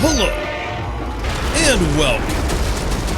Hello, and welcome.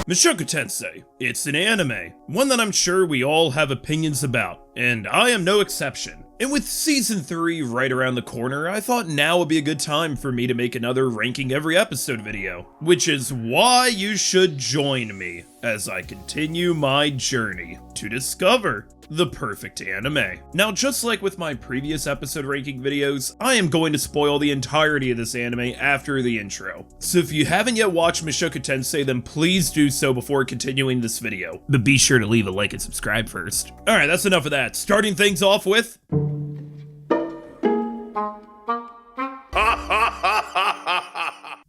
Mushoku Tensei. It's an anime, one that I'm sure we all have opinions about, and I am no exception. And with Season 3 right around the corner, I thought now would be a good time for me to make another ranking every episode video, which is why you should join me as I continue my journey to discover the perfect anime. Now, just like with my previous episode ranking videos, I am going to spoil the entirety of this anime after the intro. So if you haven't yet watched Mushoku Tensei, then please do so before continuing this video. But be sure to leave a like and subscribe first. Alright, that's enough of that. Starting things off with...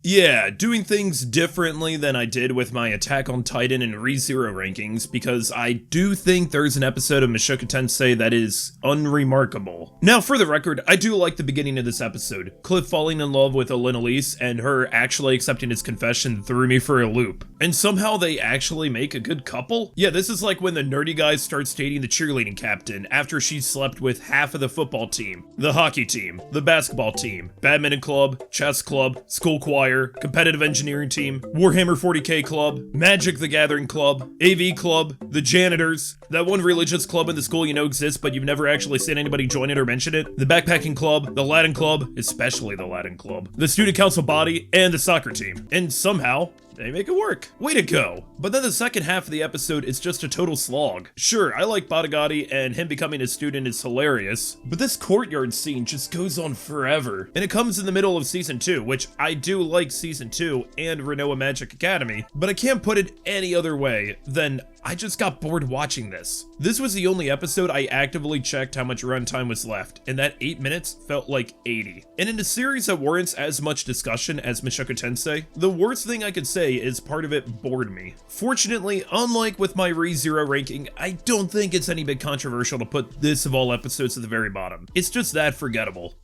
Yeah, doing things differently than I did with my Attack on Titan and ReZero rankings, because I do think there's an episode of Mushoku Tensei that is unremarkable. Now, for the record, I do like the beginning of this episode. Cliff falling in love with Elise and her actually accepting his confession threw me for a loop. And somehow they actually make a good couple? Yeah, this is like when the nerdy guy starts dating the cheerleading captain after she slept with half of the football team, the hockey team, the basketball team, badminton club, chess club, school choir, competitive engineering team, Warhammer 40k club, Magic the Gathering club, AV club, the janitors, that one religious club in the school you know exists but you've never actually seen anybody join it or mention it, the backpacking club, the Latin club, especially the Latin club, the student council body, and the soccer team. And somehow, they make it work. Way to go. But then the second half of the episode is just a total slog. Sure, I like Badagati and him becoming a student is hilarious, but this courtyard scene just goes on forever. And it comes in the middle of Season 2, which I do like Season 2 and Renoa Magic Academy, but I can't put it any other way than I just got bored watching this. This was the only episode I actively checked how much runtime was left, and that 8 minutes felt like 80. And in a series that warrants as much discussion as Mushoku Tensei, the worst thing I could say is part of it bored me. Fortunately, unlike with my ReZero ranking, I don't think it's any bit controversial to put this of all episodes at the very bottom. It's just that forgettable.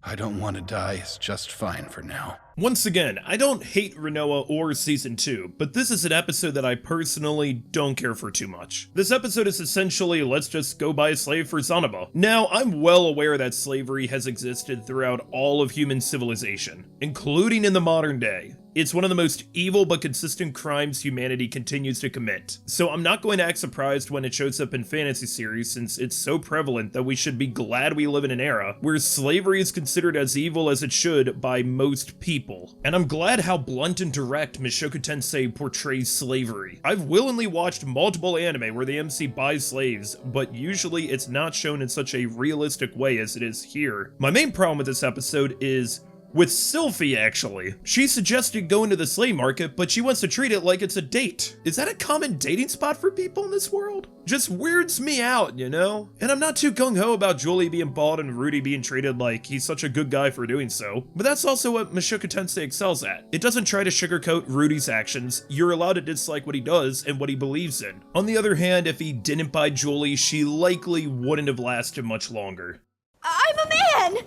I don't want to die, it's just fine for now. Once again, I don't hate Renoa or Season 2, but this is an episode that I personally don't care for too much. This episode is essentially, let's just go buy a slave for Zanaba. Now, I'm well aware that slavery has existed throughout all of human civilization, including in the modern day. It's one of the most evil but consistent crimes humanity continues to commit. So I'm not going to act surprised when it shows up in fantasy series, since it's so prevalent that we should be glad we live in an era where slavery is considered as evil as it should by most people. And I'm glad how blunt and direct Mushoku Tensei portrays slavery. I've willingly watched multiple anime where the MC buys slaves, but usually it's not shown in such a realistic way as it is here. My main problem with this episode is with Sylphie, actually. She suggested going to the slave market, but she wants to treat it like it's a date. Is that a common dating spot for people in this world? Just weirds me out, you know? And I'm not too gung-ho about Julie being bald and Rudy being treated like he's such a good guy for doing so, but that's also what Mushoku Tensei excels at. It doesn't try to sugarcoat Rudy's actions. You're allowed to dislike what he does and what he believes in. On the other hand, if he didn't buy Julie, she likely wouldn't have lasted much longer. I'm a man!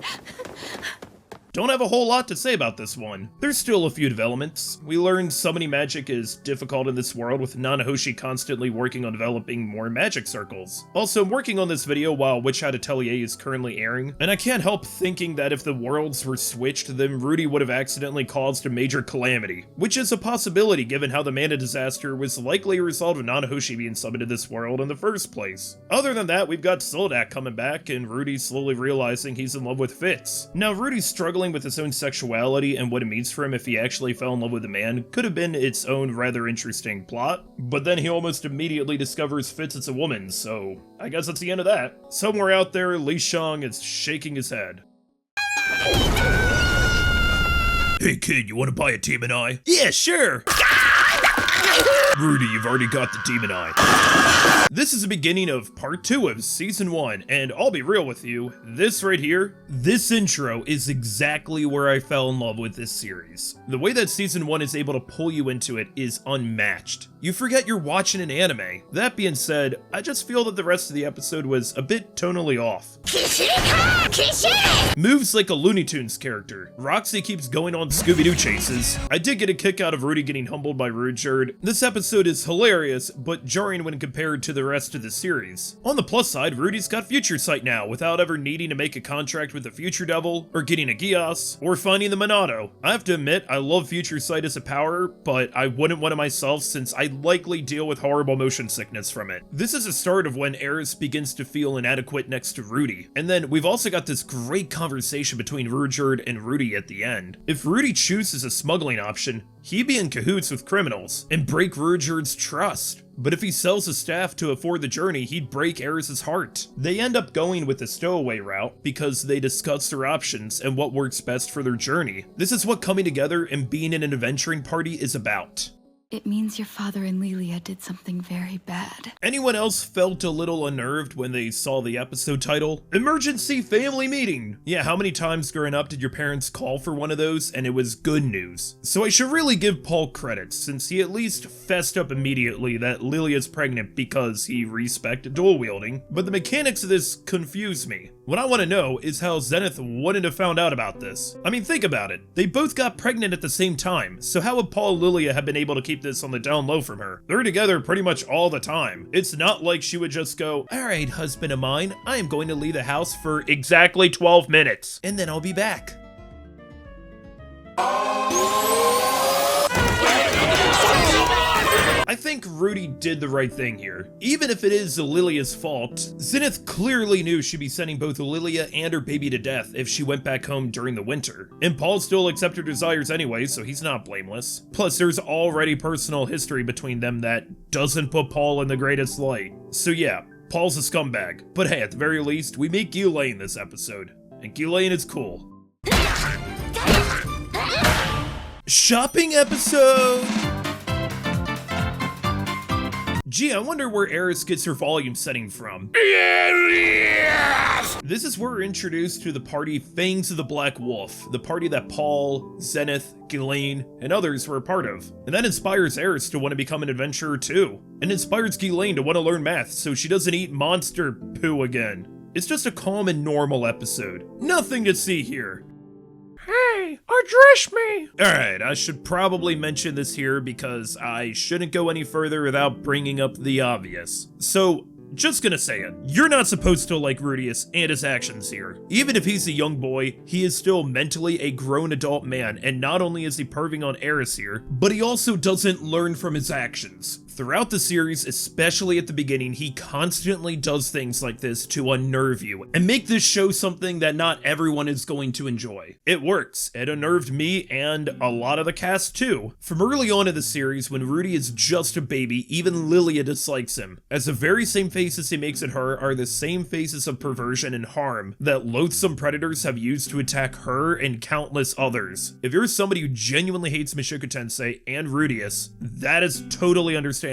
Don't have a whole lot to say about this one. There's still a few developments. We learned summoning magic is difficult in this world, with Nanahoshi constantly working on developing more magic circles. Also, I'm working on this video while Witch Hat Atelier is currently airing, and I can't help thinking that if the worlds were switched, then Rudy would have accidentally caused a major calamity, which is a possibility given how the Mana disaster was likely a result of Nanahoshi being summoned to this world in the first place. Other than that, we've got Soldak coming back, and Rudy slowly realizing he's in love with Fitz. Now, Rudy's struggling with his own sexuality and what it means for him if he actually fell in love with a man could have been its own rather interesting plot, but then he almost immediately discovers Fitz is a woman, so I guess that's the end of that. Somewhere out there, Li Shang is shaking his head. Hey kid, you wanna buy a demon eye? Yeah, sure! Rudy, you've already got the demon eye. This is the beginning of part 2 of season 1, and I'll be real with you, this right here, this intro is exactly where I fell in love with this series. The way that season 1 is able to pull you into it is unmatched. You forget you're watching an anime. That being said, I just feel that the rest of the episode was a bit tonally off. Moves like a Looney Tunes character. Roxy keeps going on Scooby-Doo chases. I did get a kick out of Rudy getting humbled by Ruijerd. This episode episode is hilarious, but jarring when compared to the rest of the series. On the plus side, Rudy's got future sight now, without ever needing to make a contract with the Future Devil, or getting a Gios, or finding the Monado. I have to admit, I love future sight as a power, but I wouldn't want it myself since I likely deal with horrible motion sickness from it. This is the start of when Eris begins to feel inadequate next to Rudy. And then we've also got this great conversation between Rudyard and Rudy at the end. If Rudy chooses a smuggling option, he'd be in cahoots with criminals and break Rudyard's trust. But if he sells his staff to afford the journey, he'd break Eris's heart. They end up going with the stowaway route because they discuss their options and what works best for their journey. This is what coming together and being in an adventuring party is about. It means your father and Lilia did something very bad. Anyone else felt a little unnerved when they saw the episode title? Emergency Family Meeting! Yeah, how many times growing up did your parents call for one of those and it was good news? So I should really give Paul credit, since he at least fessed up immediately that Lilia's pregnant because he respected dual wielding, but the mechanics of this confuse me. What I want to know is how Zenith wouldn't have found out about this. I mean, think about it. They both got pregnant at the same time, so how would Paul and Lilia have been able to keep this on the down low from her? They're together pretty much all the time. It's not like she would just go, "Alright, husband of mine, I am going to leave the house for exactly 12 minutes, and then I'll be back." I think Rudy did the right thing here. Even if it is Lilia's fault, Zenith clearly knew she'd be sending both Lilia and her baby to death if she went back home during the winter. And Paul still accepted her desires anyway, so he's not blameless. Plus, there's already personal history between them that doesn't put Paul in the greatest light. So yeah, Paul's a scumbag. But hey, at the very least, we meet Ghislaine this episode. And Ghislaine is cool. Shopping episode! Gee, I wonder where Eris gets her volume setting from. This is where we're introduced to the party Fangs of the Black Wolf, the party that Paul, Zenith, Ghislaine, and others were a part of. And that inspires Eris to want to become an adventurer too. And inspires Ghislaine to want to learn math so she doesn't eat monster poo again. It's just a calm and normal episode. Nothing to see here. Hey, address me! Alright, I should probably mention this here because I shouldn't go any further without bringing up the obvious. So, just gonna say it. You're not supposed to like Rudius and his actions here. Even if he's a young boy, he is still mentally a grown adult man, and not only is he perving on Eris here, but he also doesn't learn from his actions. Throughout the series, especially at the beginning, he constantly does things like this to unnerve you and make this show something that not everyone is going to enjoy. It works. It unnerved me and a lot of the cast too. From early on in the series, when Rudy is just a baby, even Lilia dislikes him, as the very same faces he makes at her are the same faces of perversion and harm that loathsome predators have used to attack her and countless others. If you're somebody who genuinely hates Mushoku Tensei and Rudius, that is totally understandable.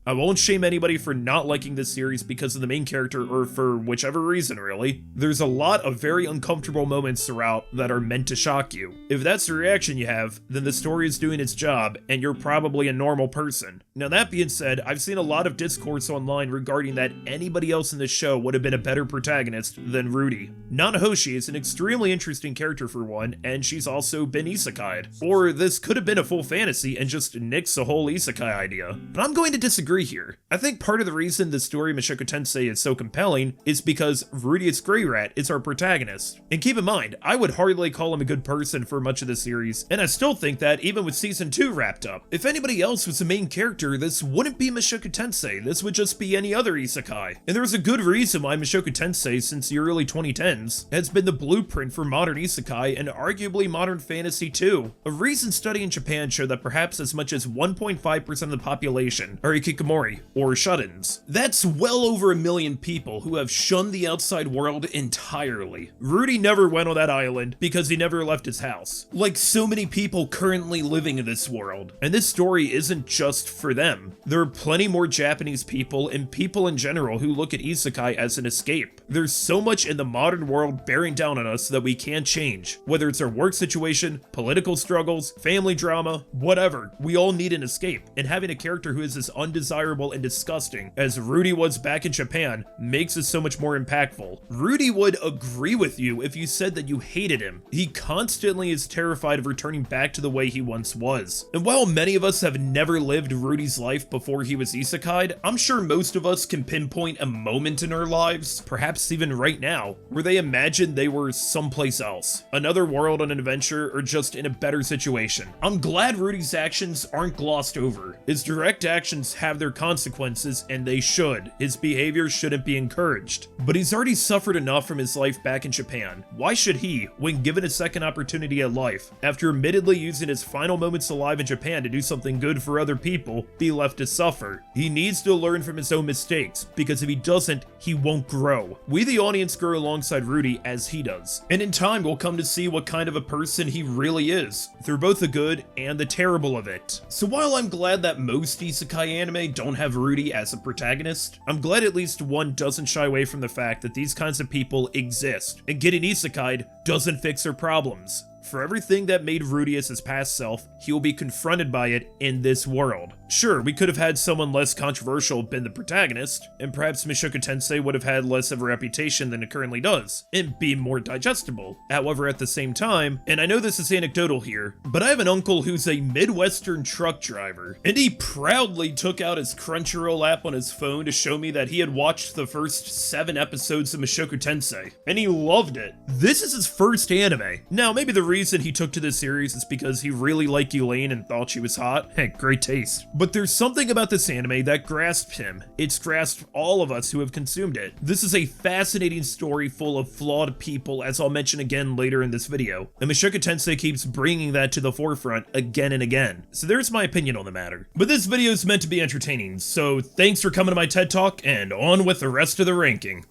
I won't shame anybody for not liking this series because of the main character or for whichever reason really. There's a lot of very uncomfortable moments throughout that are meant to shock you. If that's the reaction you have, then the story is doing its job and you're probably a normal person. Now that being said, I've seen a lot of discourse online regarding that anybody else in this show would have been a better protagonist than Rudy. Nanahoshi is an extremely interesting character for one, and she's also been isekai'd. Or this could have been a full fantasy and just nix the whole isekai idea. But I'm going to disagree here. I think part of the reason the story of Mushoku Tensei is so compelling is because Rudius Greyrat is our protagonist. And keep in mind, I would hardly call him a good person for much of the series, and I still think that even with season 2 wrapped up. If anybody else was the main character, this wouldn't be Mushoku Tensei, this would just be any other isekai. And there's a good reason why Mushoku Tensei since the early 2010s has been the blueprint for modern isekai and arguably modern fantasy too. A recent study in Japan showed that perhaps as much as 1.5% of the population are hikikomori, or shut-ins. That's well over 1 million people who have shunned the outside world entirely. Rudy never went on that island because he never left his house, like so many people currently living in this world. And this story isn't just for them. There are plenty more Japanese people and people in general who look at isekai as an escape. There's so much in the modern world bearing down on us that we can't change. Whether it's our work situation, political struggles, family drama, whatever, we all need an escape. And having a character who is as undesirable and disgusting as Rudy was back in Japan makes it so much more impactful. Rudy would agree with you if you said that you hated him. He constantly is terrified of returning back to the way he once was. And while many of us have never lived Rudy's life before he was isekai'd, I'm sure most of us can pinpoint a moment in our lives, perhaps even right now, where they imagined they were someplace else, another world on an adventure, or just in a better situation. I'm glad Rudy's actions aren't glossed over. His direct actions have their consequences, and they should. His behavior shouldn't be encouraged. But he's already suffered enough from his life back in Japan. Why should he, when given a second opportunity at life, after admittedly using his final moments alive in Japan to do something good for other people, be left to suffer? He needs to learn from his own mistakes, because if he doesn't, he won't grow. We the audience grow alongside Rudy as he does, and in time we'll come to see what kind of a person he really is, through both the good and the terrible of it. So while I'm glad that most isekai anime don't have Rudy as a protagonist, I'm glad at least one doesn't shy away from the fact that these kinds of people exist, and getting isekai'd doesn't fix their problems. For everything that made Rudy as his past self, he will be confronted by it in this world. Sure, we could have had someone less controversial been the protagonist, and perhaps Mushoku Tensei would have had less of a reputation than it currently does, and be more digestible. However, at the same time, and I know this is anecdotal here, but I have an uncle who's a Midwestern truck driver, and he proudly took out his Crunchyroll app on his phone to show me that he had watched the first 7 episodes of Mushoku Tensei, and he loved it. This is his first anime. Now, maybe the reason he took to this series is because he really liked Elaine and thought she was hot. Hey, great taste. But there's something about this anime that grasped him. It's grasped all of us who have consumed it. This is a fascinating story full of flawed people, as I'll mention again later in this video. And Mushoku Tensei keeps bringing that to the forefront again and again. So there's my opinion on the matter. But this video is meant to be entertaining, so thanks for coming to my TED Talk, and on with the rest of the ranking.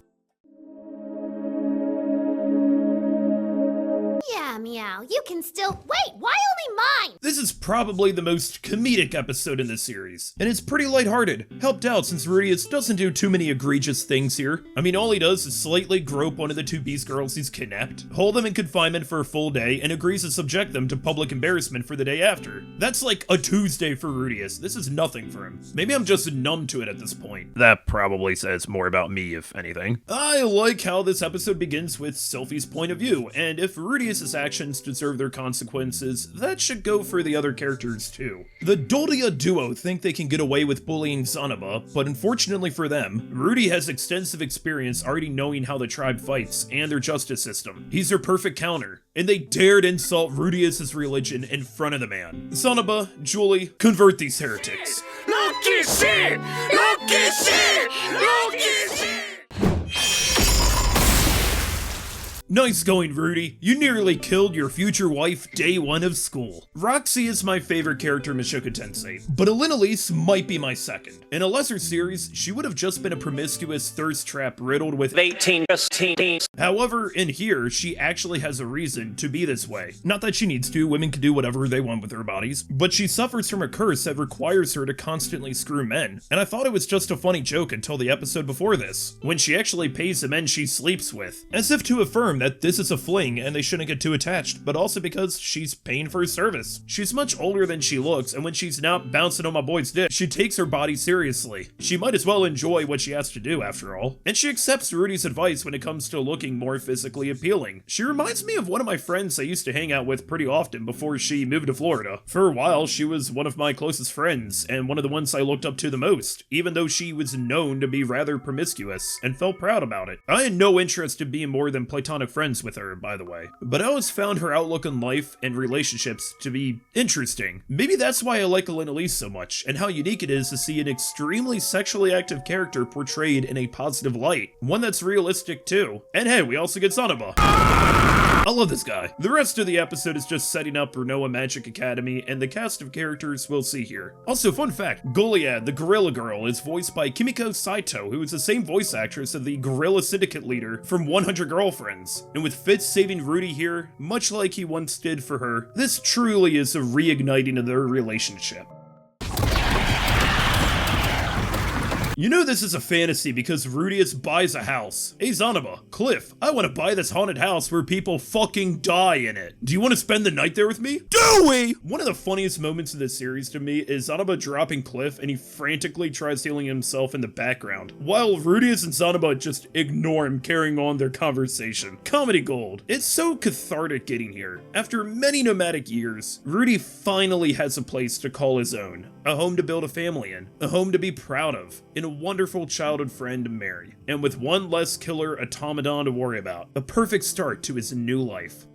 Yeah, meow. You can still. Wait, why only mine? This is probably the most comedic episode in this series, and it's pretty lighthearted, helped out since Rudius doesn't do too many egregious things here. I mean, all he does is slightly grope one of the 2 beast girls he's kidnapped, hold them in confinement for a full day, and agrees to subject them to public embarrassment for the day after. That's like a Tuesday for Rudius. This is nothing for him. Maybe I'm just numb to it at this point. That probably says more about me, if anything. I like how this episode begins with Sophie's point of view, and if Rudius's actions deserve their consequences, that should go for the other characters too. The Doldia duo think they can get away with bullying Zanaba, but unfortunately for them, Rudy has extensive experience already knowing how the tribe fights and their justice system. He's their perfect counter, and they dared insult Rudius' religion in front of the man. Zanaba, Julie, convert these heretics. Loki shit! Loki shit! Loki shit! Nice going, Rudy. You nearly killed your future wife day 1 of school. Roxy is my favorite character in Mushoku Tensei, but Elise might be my second. In a lesser series, she would have just been a promiscuous thirst trap riddled with 18 teens. However, in here, she actually has a reason to be this way. Not that she needs to, women can do whatever they want with their bodies, but she suffers from a curse that requires her to constantly screw men. And I thought it was just a funny joke until the episode before this, when she actually pays the men she sleeps with, as if to affirm that this is a fling and they shouldn't get too attached, but also because she's paying for his service. She's much older than she looks, and when she's not bouncing on my boy's dick, she takes her body seriously. She might as well enjoy what she has to do after all. And she accepts Rudy's advice when it comes to looking more physically appealing. She reminds me of one of my friends I used to hang out with pretty often before she moved to Florida. For a while, she was one of my closest friends, and one of the ones I looked up to the most, even though she was known to be rather promiscuous, and felt proud about it. I had no interest in being more than platonic friends with her, by the way, but I always found her outlook on life and relationships to be interesting. Maybe that's why I like Elise so much, and how unique it is to see an extremely sexually active character portrayed in a positive light. One that's realistic too. And hey, we also get Zanaba. I love this guy. The rest of the episode is just setting up Renoa Magic Academy and the cast of characters we'll see here. Also, fun fact, Goliad, the Gorilla Girl, is voiced by Kimiko Saito, who is the same voice actress of the Gorilla Syndicate leader from 100 Girlfriends. And with Fitz saving Rudy here, much like he once did for her, this truly is a reigniting of their relationship. You know this is a fantasy because Rudius buys a house. Hey Zanaba, Cliff, I want to buy this haunted house where people fucking die in it. Do you want to spend the night there with me? Do we? One of the funniest moments of this series to me is Zanaba dropping Cliff and he frantically tries healing himself in the background, while Rudius and Zanaba just ignore him carrying on their conversation. Comedy gold. It's so cathartic getting here. After many nomadic years, Rudy finally has a place to call his own. A home to build a family in. A home to be proud of. And a wonderful childhood friend to marry. And with one less killer automaton to worry about. A perfect start to his new life.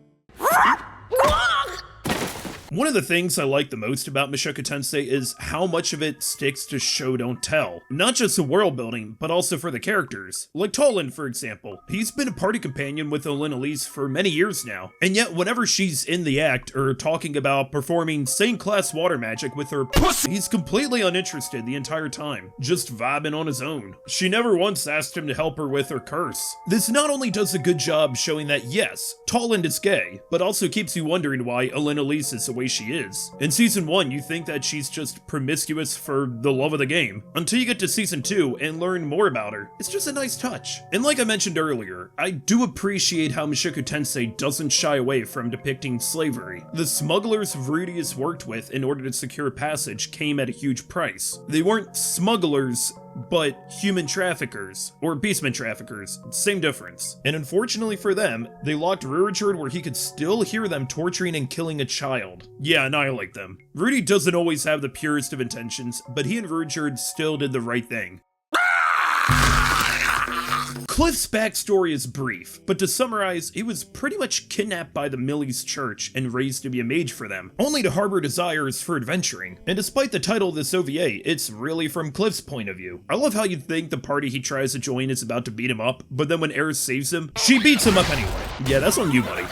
One of the things I like the most about Mushoku Tensei is how much of it sticks to show don't tell. Not just the world building, but also for the characters. Like Toland, for example. He's been a party companion with Olin Elise for many years now, and yet whenever she's in the act or talking about performing same class water magic with her pussy, he's completely uninterested the entire time, just vibing on his own. She never once asked him to help her with her curse. This not only does a good job showing that yes, Toland is gay, but also keeps you wondering why Olin Elise is the way she is. In season 1, you think that she's just promiscuous for the love of the game, until you get to season 2 and learn more about her. It's just a nice touch. And like I mentioned earlier, I do appreciate how Mushoku Tensei doesn't shy away from depicting slavery. The smugglers Rudius worked with in order to secure passage came at a huge price. They weren't smugglers, but human traffickers, or beastmen traffickers, same difference. And unfortunately for them, they locked Rurijerd where he could still hear them torturing and killing a child. Yeah, annihilate them. Rudy doesn't always have the purest of intentions, but he and Rurijerd still did the right thing. Cliff's backstory is brief, but to summarize, he was pretty much kidnapped by the Millie's church and raised to be a mage for them, only to harbor desires for adventuring. And despite the title of this OVA, it's really from Cliff's point of view. I love how you'd think the party he tries to join is about to beat him up, but then when Eris saves him, she beats him up anyway. Yeah, that's on you, buddy.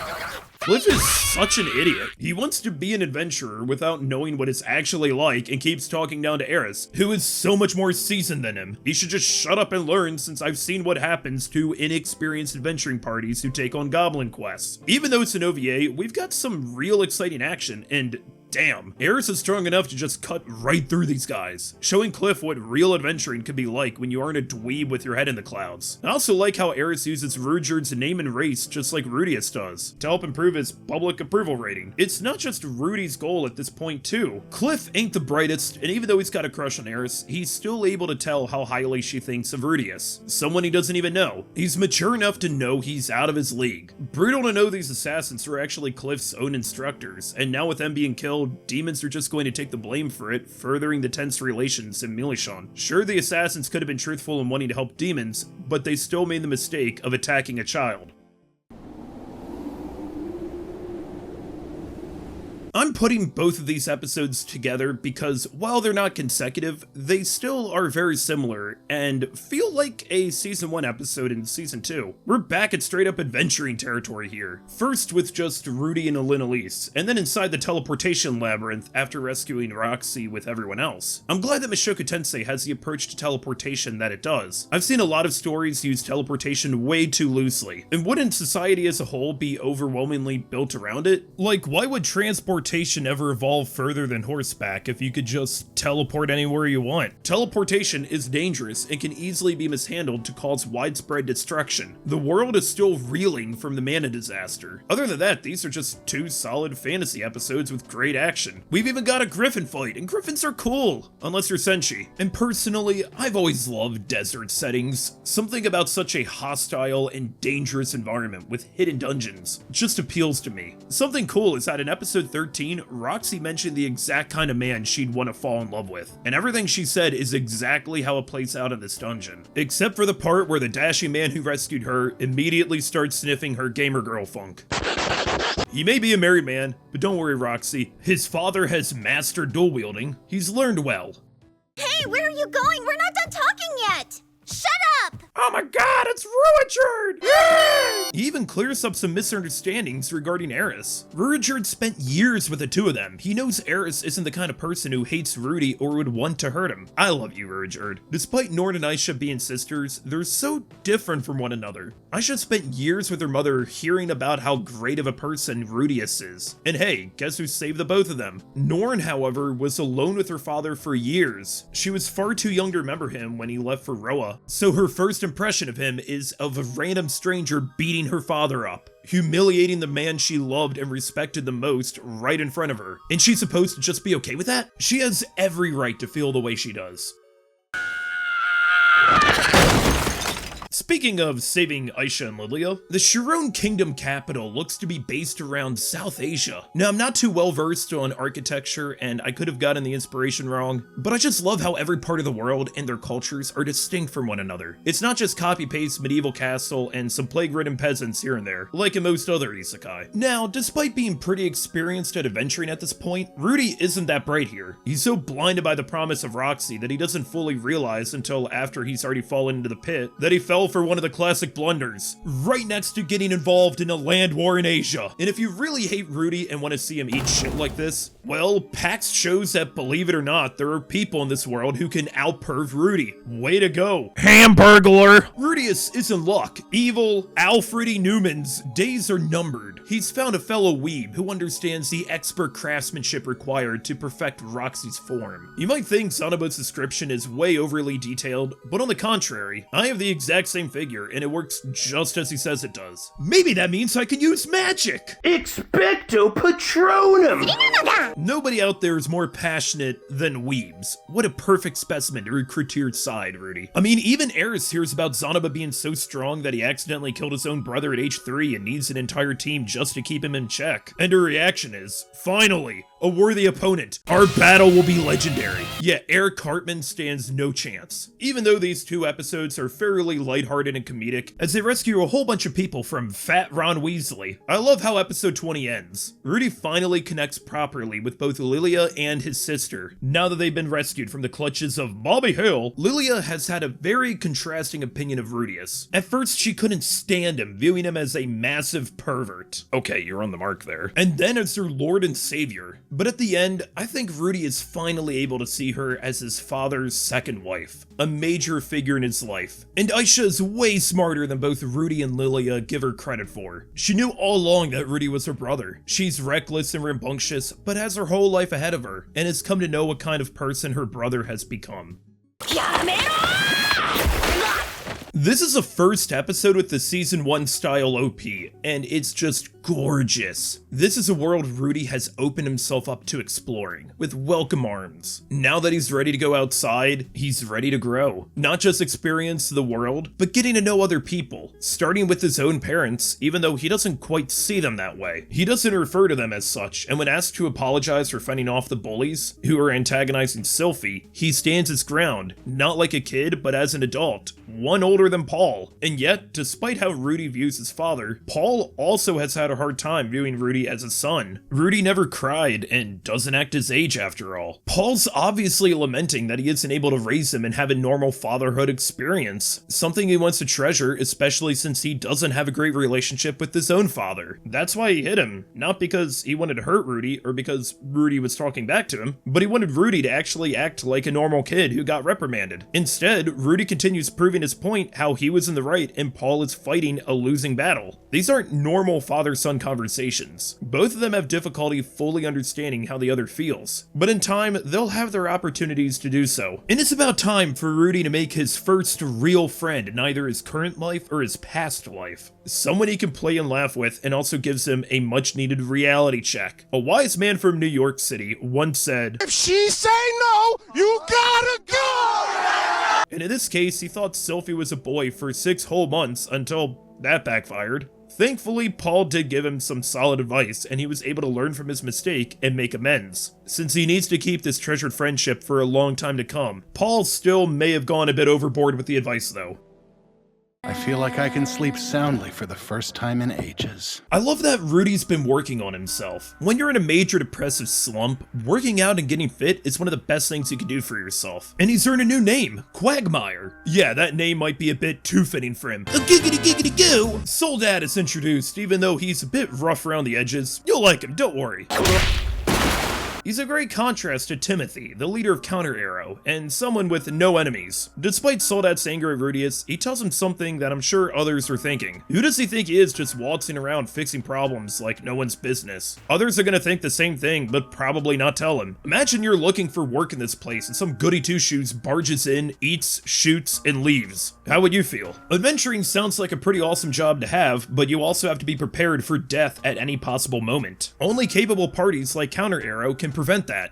Cliff is such an idiot. He wants to be an adventurer without knowing what it's actually like and keeps talking down to Eris, who is so much more seasoned than him. He should just shut up and learn, since I've seen what happens to inexperienced adventuring parties who take on goblin quests. Even though it's an OVA, we've got some real exciting action, and damn, Eris is strong enough to just cut right through these guys, showing Cliff what real adventuring could be like when you aren't a dweeb with your head in the clouds. I also like how Eris uses Rurijerd's name and race just like Rudius does, to help improve his public approval rating. It's not just Rudy's goal at this point too. Cliff ain't the brightest, and even though he's got a crush on Eris, he's still able to tell how highly she thinks of Rudius, someone he doesn't even know. He's mature enough to know he's out of his league. Brutal to know these assassins were actually Cliff's own instructors, and now with them being killed, demons are just going to take the blame for it, furthering the tense relations in Milishon. Sure, the assassins could have been truthful in wanting to help demons, but they still made the mistake of attacking a child. I'm putting both of these episodes together because while they're not consecutive, they still are very similar and feel like a season 1 episode in season 2. We're back at straight up adventuring territory here. First with just Rudy and Olin Elise, and then inside the teleportation labyrinth after rescuing Roxy with everyone else. I'm glad that Mushoku Tensei has the approach to teleportation that it does. I've seen a lot of stories use teleportation way too loosely, and wouldn't society as a whole be overwhelmingly built around it? Like, why would transportation ever evolve further than horseback if you could just teleport anywhere you want? Teleportation is dangerous and can easily be mishandled to cause widespread destruction. The world is still reeling from the mana disaster. Other than that, these are just 2 solid fantasy episodes with great action. We've even got a griffin fight, and griffins are cool, unless you're Senshi. And personally, I've always loved desert settings. Something about such a hostile and dangerous environment with hidden dungeons just appeals to me. Something cool is that in episode 13, Roxy mentioned the exact kind of man she'd want to fall in love with, and everything she said is exactly how it plays out in this dungeon. Except for the part where the dashing man who rescued her immediately starts sniffing her gamer girl funk. He may be a married man, but don't worry, Roxy. His father has mastered dual wielding. He's learned well. Hey, where are you going? We're not done talking yet! Shut up! Oh my god, it's Ruijerd! Yeah! He even clears up some misunderstandings regarding Eris. Ruijerd spent years with the two of them. He knows Eris isn't the kind of person who hates Rudy or would want to hurt him. I love you, Ruijerd. Despite Norn and Aisha being sisters, they're so different from one another. Aisha spent years with her mother hearing about how great of a person Rudius is. And hey, guess who saved the both of them? Norn, however, was alone with her father for years. She was far too young to remember him when he left for Roa, so her first impression of him is of a random stranger beating her father up, humiliating the man she loved and respected the most right in front of her. And she's supposed to just be okay with that? She has every right to feel the way she does. Speaking of saving Aisha and Lilia, the Shiron Kingdom capital looks to be based around South Asia. Now, I'm not too well versed on architecture and I could have gotten the inspiration wrong, but I just love how every part of the world and their cultures are distinct from one another. It's not just copy-paste medieval castle and some plague-ridden peasants here and there, like in most other isekai. Now, despite being pretty experienced at adventuring at this point, Rudy isn't that bright here. He's so blinded by the promise of Roxy that he doesn't fully realize until after he's already fallen into the pit that he fell for one of the classic blunders, right next to getting involved in a land war in Asia. And if you really hate Rudy and want to see him eat shit like this, well, PAX shows that, believe it or not, there are people in this world who can outperv Rudy. Way to go, Hamburglar! Rudius is in luck. Evil Alfredy Newman's days are numbered. He's found a fellow weeb who understands the expert craftsmanship required to perfect Roxy's form. You might think Zanabo's description is way overly detailed, but on the contrary, I have the exact same figure and it works just as he says it does. Maybe that means I can use magic! Expecto Patronum! Nobody out there is more passionate than weebs. What a perfect specimen to recruit to your side, Rudy. I mean, even Eris hears about Zanaba being so strong that he accidentally killed his own brother at age 3 and needs an entire team just to keep him in check. And her reaction is, finally, a worthy opponent. Our battle will be legendary. Yet Eric Cartman stands no chance. Even though these two episodes are fairly lighthearted and comedic, as they rescue a whole bunch of people from Fat Ron Weasley. I love how episode 20 ends. Rudy finally connects properly with both Lilia and his sister. Now that they've been rescued from the clutches of Bobby Hill, Lilia has had a very contrasting opinion of Rudius. At first, she couldn't stand him, viewing him as a massive pervert. Okay, you're on the mark there. And then as her lord and savior. But at the end, I think Rudy is finally able to see her as his father's second wife, a major figure in his life. And Aisha is way smarter than both Rudy and Lilia give her credit for. She knew all along that Rudy was her brother. She's reckless and rambunctious, but has her whole life ahead of her, and has come to know what kind of person her brother has become. This is the first episode with the season 1 style OP, and it's just gorgeous. This is a world Rudy has opened himself up to exploring, with welcome arms. Now that he's ready to go outside, he's ready to grow. Not just experience the world, but getting to know other people, starting with his own parents, even though he doesn't quite see them that way. He doesn't refer to them as such, and when asked to apologize for fending off the bullies, who are antagonizing Sylphie, he stands his ground, not like a kid, but as an adult, one older than Paul. And yet, despite how Rudy views his father, Paul also has had a hard time viewing Rudy as a son. Rudy never cried and doesn't act his age after all. Paul's obviously lamenting that he isn't able to raise him and have a normal fatherhood experience, something he wants to treasure, especially since he doesn't have a great relationship with his own father. That's why he hit him, not because he wanted to hurt Rudy or because Rudy was talking back to him, but he wanted Rudy to actually act like a normal kid who got reprimanded. Instead, Rudy continues proving his point how he was in the right and Paul is fighting a losing battle. These aren't normal father-son conversations. Both of them have difficulty fully understanding how the other feels, but in time, they'll have their opportunities to do so. And it's about time for Rudy to make his first real friend in either his current life or his past life. Someone he can play and laugh with and also gives him a much-needed reality check. A wise man from New York City once said, If she say no, you gotta go! And in this case, he thought Sylphie was a boy for 6 whole months until that backfired. Thankfully, Paul did give him some solid advice, and he was able to learn from his mistake and make amends. Since he needs to keep this treasured friendship for a long time to come, Paul still may have gone a bit overboard with the advice though. I feel like I can sleep soundly for the first time in ages. I love that Rudy's been working on himself. When you're in a major depressive slump, working out and getting fit is one of the best things you can do for yourself. And he's earned a new name, Quagmire. Yeah, that name might be a bit too fitting for him. A giggity giggity goo! Soldad is introduced, even though he's a bit rough around the edges. You'll like him, don't worry. He's a great contrast to Timothy, the leader of Counter Arrow, and someone with no enemies. Despite Soldad's anger at Rudius, he tells him something that I'm sure others are thinking. Who does he think he is, just waltzing around fixing problems like no one's business? Others are gonna think the same thing, but probably not tell him. Imagine you're looking for work in this place and some goody two-shoes barges in, eats, shoots, and leaves. How would you feel? Adventuring sounds like a pretty awesome job to have, but you also have to be prepared for death at any possible moment. Only capable parties like Counter Arrow can prevent that.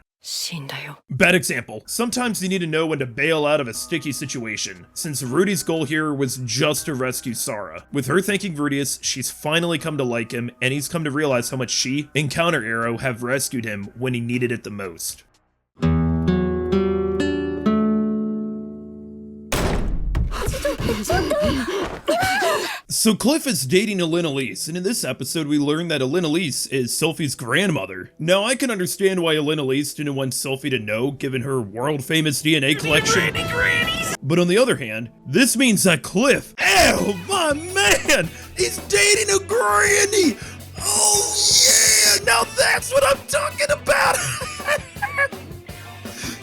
Bad example. Sometimes you need to know when to bail out of a sticky situation, since Rudy's goal here was just to rescue Sarah. With her thanking Rudius, she's finally come to like him, and he's come to realize how much she and Counter Arrow have rescued him when he needed it the most. So Cliff is dating Elise, and in this episode we learn that Elise is Sophie's grandmother. Now I can understand why Elise didn't want Sophie to know, given her world-famous DNA collection. But on the other hand, this means that Cliff, oh my man, he's dating a granny! Oh yeah, now that's what I'm talking about!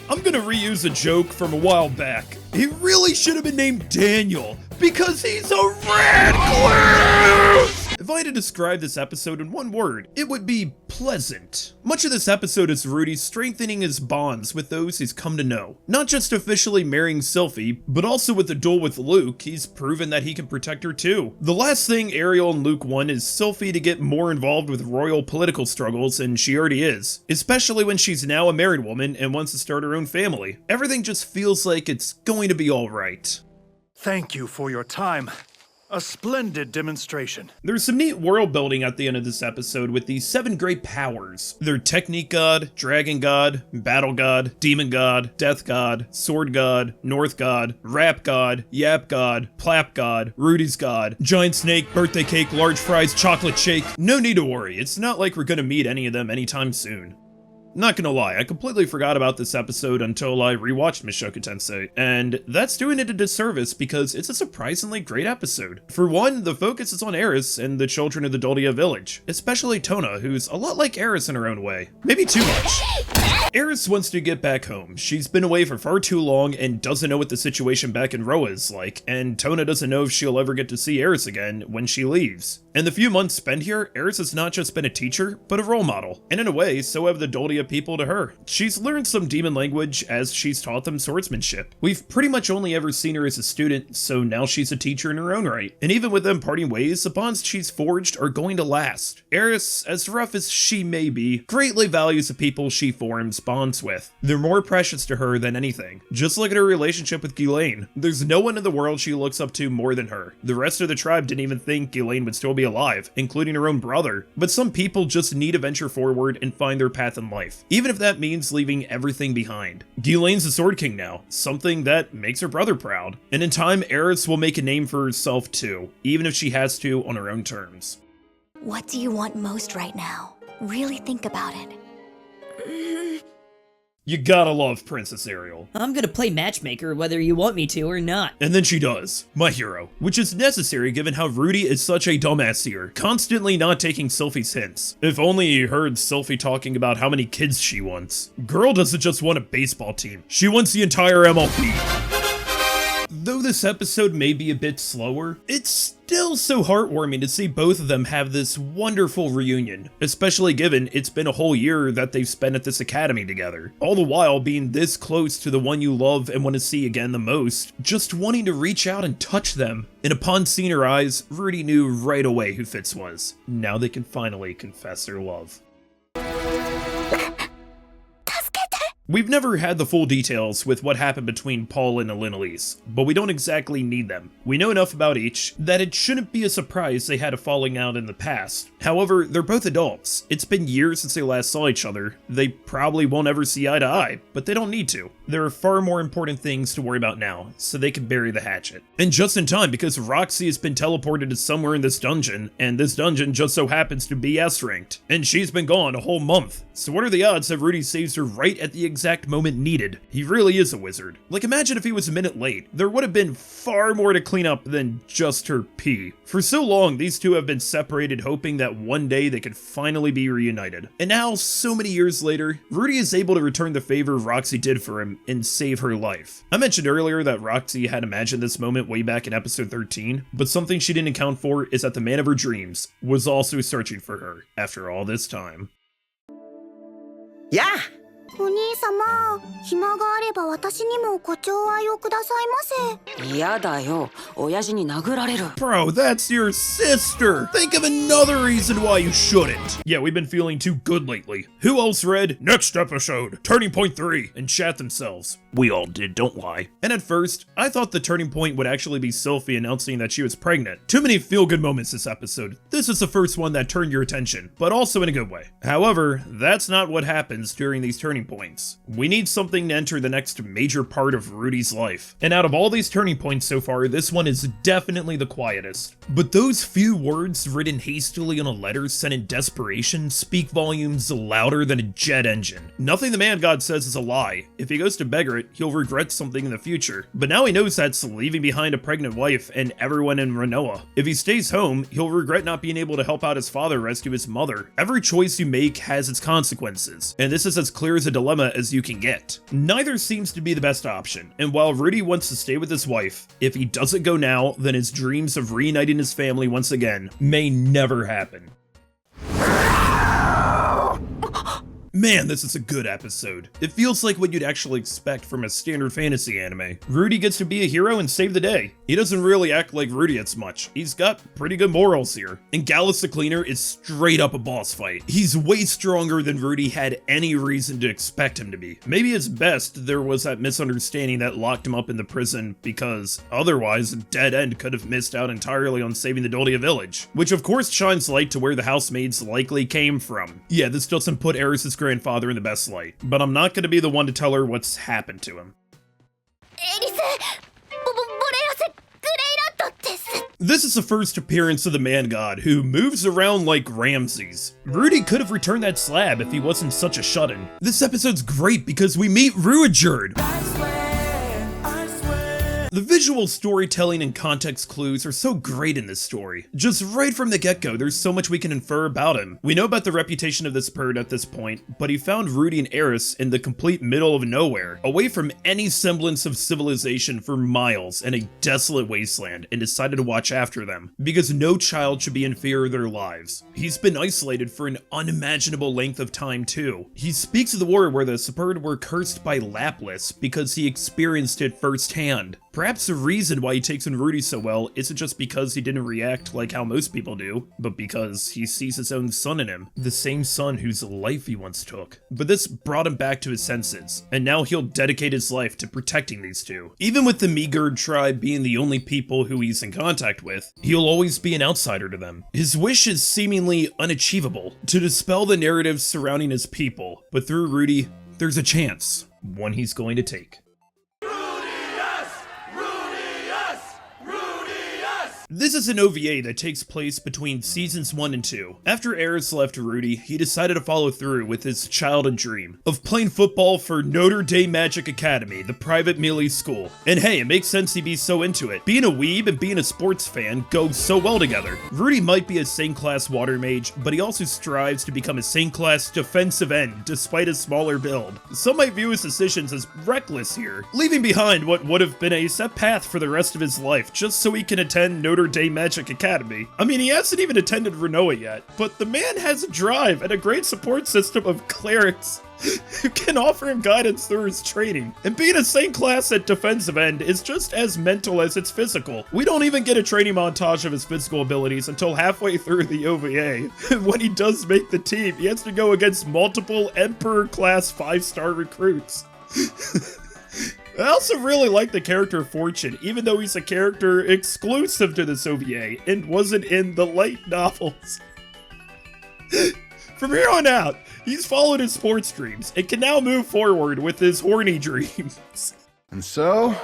I'm gonna reuse a joke from a while back. He really should have been named Daniel, because he's a Radcliffe! If I had to describe this episode in one word, it would be pleasant. Much of this episode is Rudy strengthening his bonds with those he's come to know. Not just officially marrying Sylphie, but also with the duel with Luke, he's proven that he can protect her too. The last thing Ariel and Luke want is Sylphie to get more involved with royal political struggles, and she already is. Especially when she's now a married woman and wants to start her own family. Everything just feels like it's going to be alright. Thank you for your time. A splendid demonstration. There's some neat world building at the end of this episode with these 7 great powers. They're Technique God, Dragon God, Battle God, Demon God, Death God, Sword God, North God, Rap God, Yap God, Plap God, Rudy's God, Giant Snake, Birthday Cake, Large Fries, Chocolate Shake. No need to worry, it's not like we're gonna meet any of them anytime soon. Not gonna lie, I completely forgot about this episode until I rewatched Mushoku Tensei, and that's doing it a disservice because it's a surprisingly great episode. For one, the focus is on Eris and the children of the Doldia village, especially Tona, who's a lot like Eris in her own way. Maybe too much. Eris wants to get back home. She's been away for far too long and doesn't know what the situation back in Roa is like, and Tona doesn't know if she'll ever get to see Eris again when she leaves. In the few months spent here, Eris has not just been a teacher, but a role model, and in a way, so have the Doldia people to her. She's learned some demon language as she's taught them swordsmanship. We've pretty much only ever seen her as a student, so now she's a teacher in her own right. And even with them parting ways, the bonds she's forged are going to last. Eris, as rough as she may be, greatly values the people she forms bonds with. They're more precious to her than anything. Just look at her relationship with Ghislaine. There's no one in the world she looks up to more than her. The rest of the tribe didn't even think Ghislaine would still be alive, including her own brother. But some people just need to venture forward and find their path in life, even if that means leaving everything behind. Ghislaine's the Sword King now, something that makes her brother proud. And in time, Eris will make a name for herself too, even if she has to on her own terms. What do you want most right now? Really think about it. You gotta love Princess Ariel. I'm gonna play matchmaker whether you want me to or not. And then she does. My hero. Which is necessary given how Rudy is such a dumbass here, constantly not taking Sylphie's hints. If only he heard Sylphie talking about how many kids she wants. Girl doesn't just want a baseball team. She wants the entire MLB. Though this episode may be a bit slower, it's still so heartwarming to see both of them have this wonderful reunion, especially given it's been a whole year that they've spent at this academy together. All the while being this close to the one you love and want to see again the most, just wanting to reach out and touch them. And upon seeing her eyes, Rudy knew right away who Fitz was. Now they can finally confess their love. We've never had the full details with what happened between Paul and Annalise, but we don't exactly need them. We know enough about each that it shouldn't be a surprise they had a falling out in the past. However, they're both adults. It's been years since they last saw each other. They probably won't ever see eye to eye, but they don't need to. There are far more important things to worry about now, so they can bury the hatchet. And just in time, because Roxy has been teleported to somewhere in this dungeon, and this dungeon just so happens to be S-ranked. And she's been gone a whole month. So what are the odds that Rudy saves her right at the exact moment needed? He really is a wizard. Like, imagine if he was a minute late. There would have been far more to clean up than just her pee. For so long, these two have been separated, hoping that one day they could finally be reunited. And now, so many years later, Rudy is able to return the favor Roxy did for him and save her life. I mentioned earlier that Roxy had imagined this moment way back in episode 13, but something she didn't account for is that the man of her dreams was also searching for her after all this time. Yeah! お兄様、暇があれば私にもご寵愛をくださいませ。嫌だよ。親父に殴られる。 Bro, that's your sister! Think of another reason why you shouldn't! Yeah, we've been feeling too good lately. Who else read Next Episode, Turning Point 3, and chat themselves? We all did, don't lie. And at first, I thought the turning point would actually be Sophie announcing that she was pregnant. Too many feel-good moments this episode. This is the first one that turned your attention, but also in a good way. However, that's not what happens during these turning points. We need something to enter the next major part of Rudy's life. And out of all these turning points so far, this one is definitely the quietest. But those few words written hastily on a letter sent in desperation speak volumes louder than a jet engine. Nothing the man god says is a lie. If he goes to beggar it, he'll regret something in the future. But now he knows that's leaving behind a pregnant wife and everyone in Renoa. If he stays home, he'll regret not being able to help out his father rescue his mother. Every choice you make has its consequences, and this is as clear as a dilemma as you can get. Neither seems to be the best option, and while Rudy wants to stay with his wife, if he doesn't go now, then his dreams of reuniting his family once again may never happen. Man, this is a good episode. It feels like what you'd actually expect from a standard fantasy anime. Rudy gets to be a hero and save the day. He doesn't really act like Rudy as much. He's got pretty good morals here. And Gallus the Cleaner is straight up a boss fight. He's way stronger than Rudy had any reason to expect him to be. Maybe at best, there was that misunderstanding that locked him up in the prison because otherwise, Dead End could have missed out entirely on saving the Doldia village. Which of course shines light to where the housemaids likely came from. Yeah, this doesn't put Eris's grandfather in the best light, but I'm not going to be the one to tell her what's happened to him. This is the first appearance of the man god, who moves around like Ramses. Rudy could have returned that slab if he wasn't such a shut-in. This episode's great because we meet Ruijerd. The visual storytelling and context clues are so great in this story. Just right from the get-go, there's so much we can infer about him. We know about the reputation of this bird at this point, but he found Rudy and Eris in the complete middle of nowhere, away from any semblance of civilization for miles in a desolate wasteland, and decided to watch after them, because no child should be in fear of their lives. He's been isolated for an unimaginable length of time too. He speaks of the war where the Superd were cursed by Lapis because he experienced it firsthand. Perhaps the reason why he takes in Rudy so well isn't just because he didn't react like how most people do, but because he sees his own son in him, the same son whose life he once took. But this brought him back to his senses, and now he'll dedicate his life to protecting these two. Even with the Meagard tribe being the only people who he's in contact with, he'll always be an outsider to them. His wish is seemingly unachievable, to dispel the narratives surrounding his people, but through Rudy, there's a chance, one he's going to take. This is an OVA that takes place between seasons 1 and 2. After Eris left Rudy, he decided to follow through with his childhood dream of playing football for Notre Dame Magic Academy, the private melee school. And hey, it makes sense he'd be so into it. Being a weeb and being a sports fan go so well together. Rudy might be a same-class water mage, but he also strives to become a same-class defensive end despite his smaller build. Some might view his decisions as reckless here, leaving behind what would have been a set path for the rest of his life just so he can attend Notre Notre Dame Magic Academy. I mean, he hasn't even attended Renoa yet, but the man has a drive and a great support system of clerics who can offer him guidance through his training. And being a St. class at defensive end is just as mental as it's physical. We don't even get a training montage of his physical abilities until halfway through the OVA. When he does make the team, he has to go against multiple Emperor class 5-star recruits. I also really like the character Fortune, even though he's a character exclusive to this OVA and wasn't in the light novels. From here on out, he's followed his sports dreams and can now move forward with his horny dreams. And so,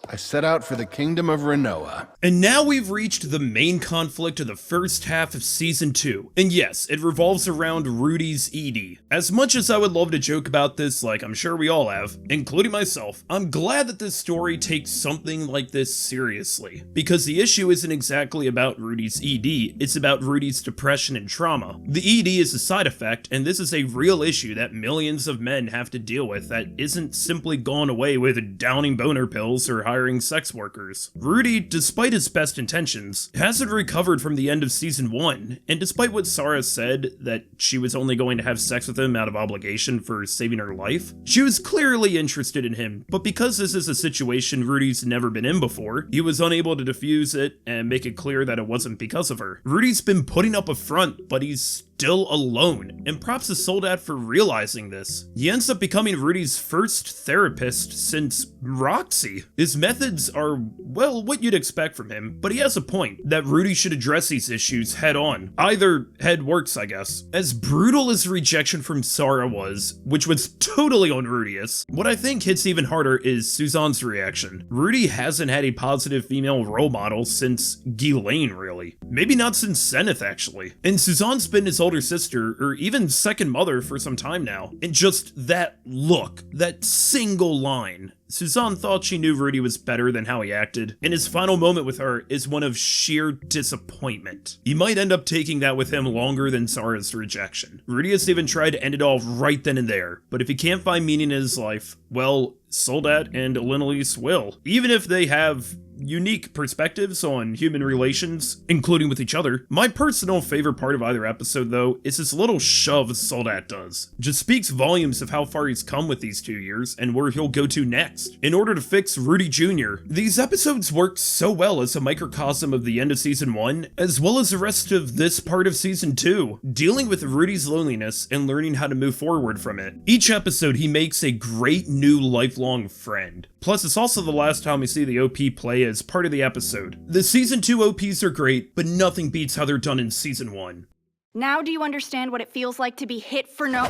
I set out for the kingdom of Renoa. And now we've reached the main conflict of the first half of Season 2. And yes, it revolves around Rudy's ED. As much as I would love to joke about this, like I'm sure we all have, including myself, I'm glad that this story takes something like this seriously. Because the issue isn't exactly about Rudy's ED, it's about Rudy's depression and trauma. The ED is a side effect, and this is a real issue that millions of men have to deal with that isn't simply gone away with downing boner pills or hiring sex workers. Rudy, despite his best intentions, hasn't recovered from the end of Season 1, and despite what Sarah said, that she was only going to have sex with him out of obligation for saving her life, she was clearly interested in him, but because this is a situation Rudy's never been in before, he was unable to diffuse it and make it clear that it wasn't because of her. Rudy's been putting up a front, but he's still alone, and props to Soldat for realizing this. He ends up becoming Rudy's first therapist since Roxy. His methods are, well, what you'd expect from him, but he has a point, that Rudy should address these issues head on. Either head works, I guess. As brutal as rejection from Sarah was, which was totally on Rudius, what I think hits even harder is Suzanne's reaction. Rudy hasn't had a positive female role model since Ghislaine, really. Maybe not since Zenith, actually. And Suzanne's been his older sister, or even second mother for some time now. And just that look, that single line, Suzanne thought she knew Rudy was better than how he acted, and his final moment with her is one of sheer disappointment. He might end up taking that with him longer than Sarah's rejection. Rudy has even tried to end it all right then and there, but if he can't find meaning in his life, well, Soldat and Elenelise will. Even if they have unique perspectives on human relations, including with each other. My personal favorite part of either episode, though, is this little shove Soldat does. Just speaks volumes of how far he's come with these 2 years and where he'll go to next. In order to fix Rudy Jr., these episodes work so well as a microcosm of the end of Season 1, as well as the rest of this part of Season 2, dealing with Rudy's loneliness and learning how to move forward from it. Each episode, he makes a great new lifelong friend. Plus, it's also the last time we see the OP play as part of the episode. The Season 2 OPs are great, but nothing beats how they're done in Season 1. Now do you understand what it feels like to be hit for no—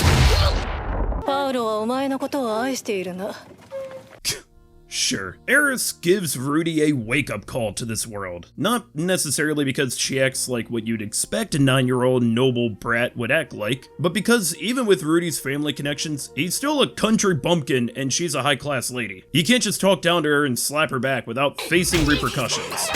Sure. Eris gives Rudy a wake-up call to this world. Not necessarily because she acts like what you'd expect a 9-year-old noble brat would act like, but because even with Rudy's family connections, he's still a country bumpkin and she's a high-class lady. You can't just talk down to her and slap her back without facing repercussions.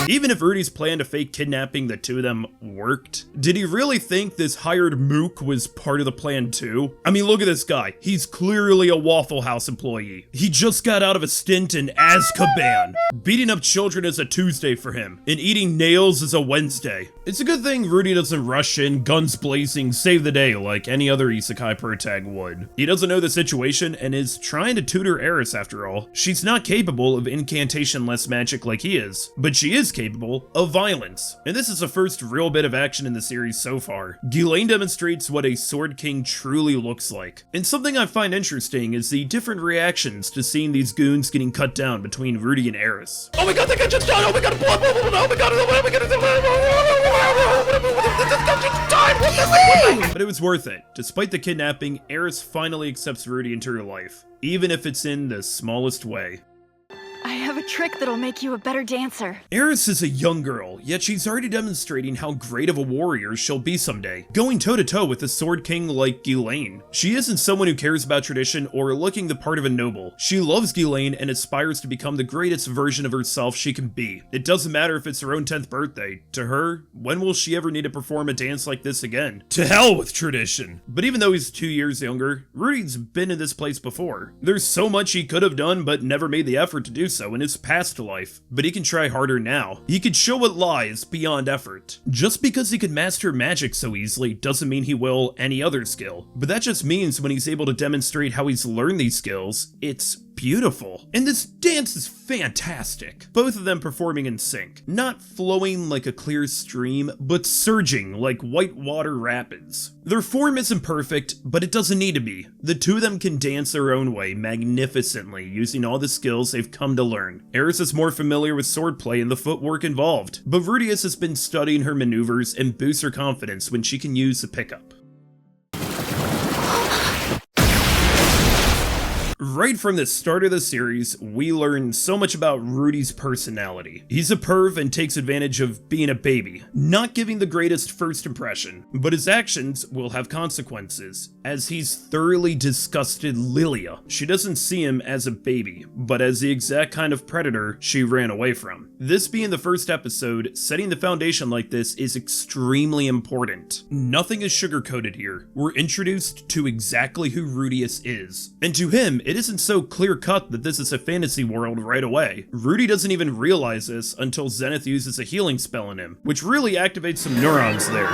Even if Rudy's plan to fake kidnapping the two of them worked, did he really think this hired mook was part of the plan too? I mean, look at this guy. He's clearly a Waffle House employee. He just got out of a stint in Azkaban. Beating up children is a Tuesday for him, and eating nails is a Wednesday. It's a good thing Rudy doesn't rush in, guns blazing, save the day like any other isekai protag would. He doesn't know the situation and is trying to tutor Eris after all. She's not capable of incantation-less magic like he is, but she is capable of violence. And this is the first real bit of action in the series so far. Ghislaine demonstrates what a Sword King truly looks like. And something I find interesting is the different reactions to seeing these goons getting cut down between Rudy and Eris. Oh my god, the gungeon's done! Oh my god, oh my god, oh my god, but it was worth it. Despite the kidnapping, Eris finally accepts Rudy into her life, even if it's in the smallest way. I have a trick that'll make you a better dancer. Eris is a young girl, yet she's already demonstrating how great of a warrior she'll be someday, going toe-to-toe with a sword king like Ghislaine. She isn't someone who cares about tradition or looking the part of a noble. She loves Ghislaine and aspires to become the greatest version of herself she can be. It doesn't matter if it's her own 10th birthday. To her, when will she ever need to perform a dance like this again? To hell with tradition! But even though he's 2 years younger, Rudy's been in this place before. There's so much he could have done but never made the effort to do so in his past life. But he can try harder now. He could show what lies beyond effort. Just because he could master magic so easily doesn't mean he will any other skill. But that just means when he's able to demonstrate how he's learned these skills, it's beautiful. And this dance is fantastic. Both of them performing in sync. Not flowing like a clear stream, but surging like white water rapids. Their form isn't perfect, but it doesn't need to be. The two of them can dance their own way magnificently, using all the skills they've come to learn. Eris is more familiar with swordplay and the footwork involved, but Rudius has been studying her maneuvers and boosts her confidence when she can use the pickup. Right from the start of the series, we learn so much about Rudy's personality. He's a perv and takes advantage of being a baby, not giving the greatest first impression, but his actions will have consequences, as he's thoroughly disgusted Lilia. She doesn't see him as a baby, but as the exact kind of predator she ran away from. This being the first episode, setting the foundation like this is extremely important. Nothing is sugar-coated here. We're introduced to exactly who Rudius is, and to him, it isn't so clear-cut that this is a fantasy world right away. Rudy doesn't even realize this until Zenith uses a healing spell on him, which really activates some neurons there.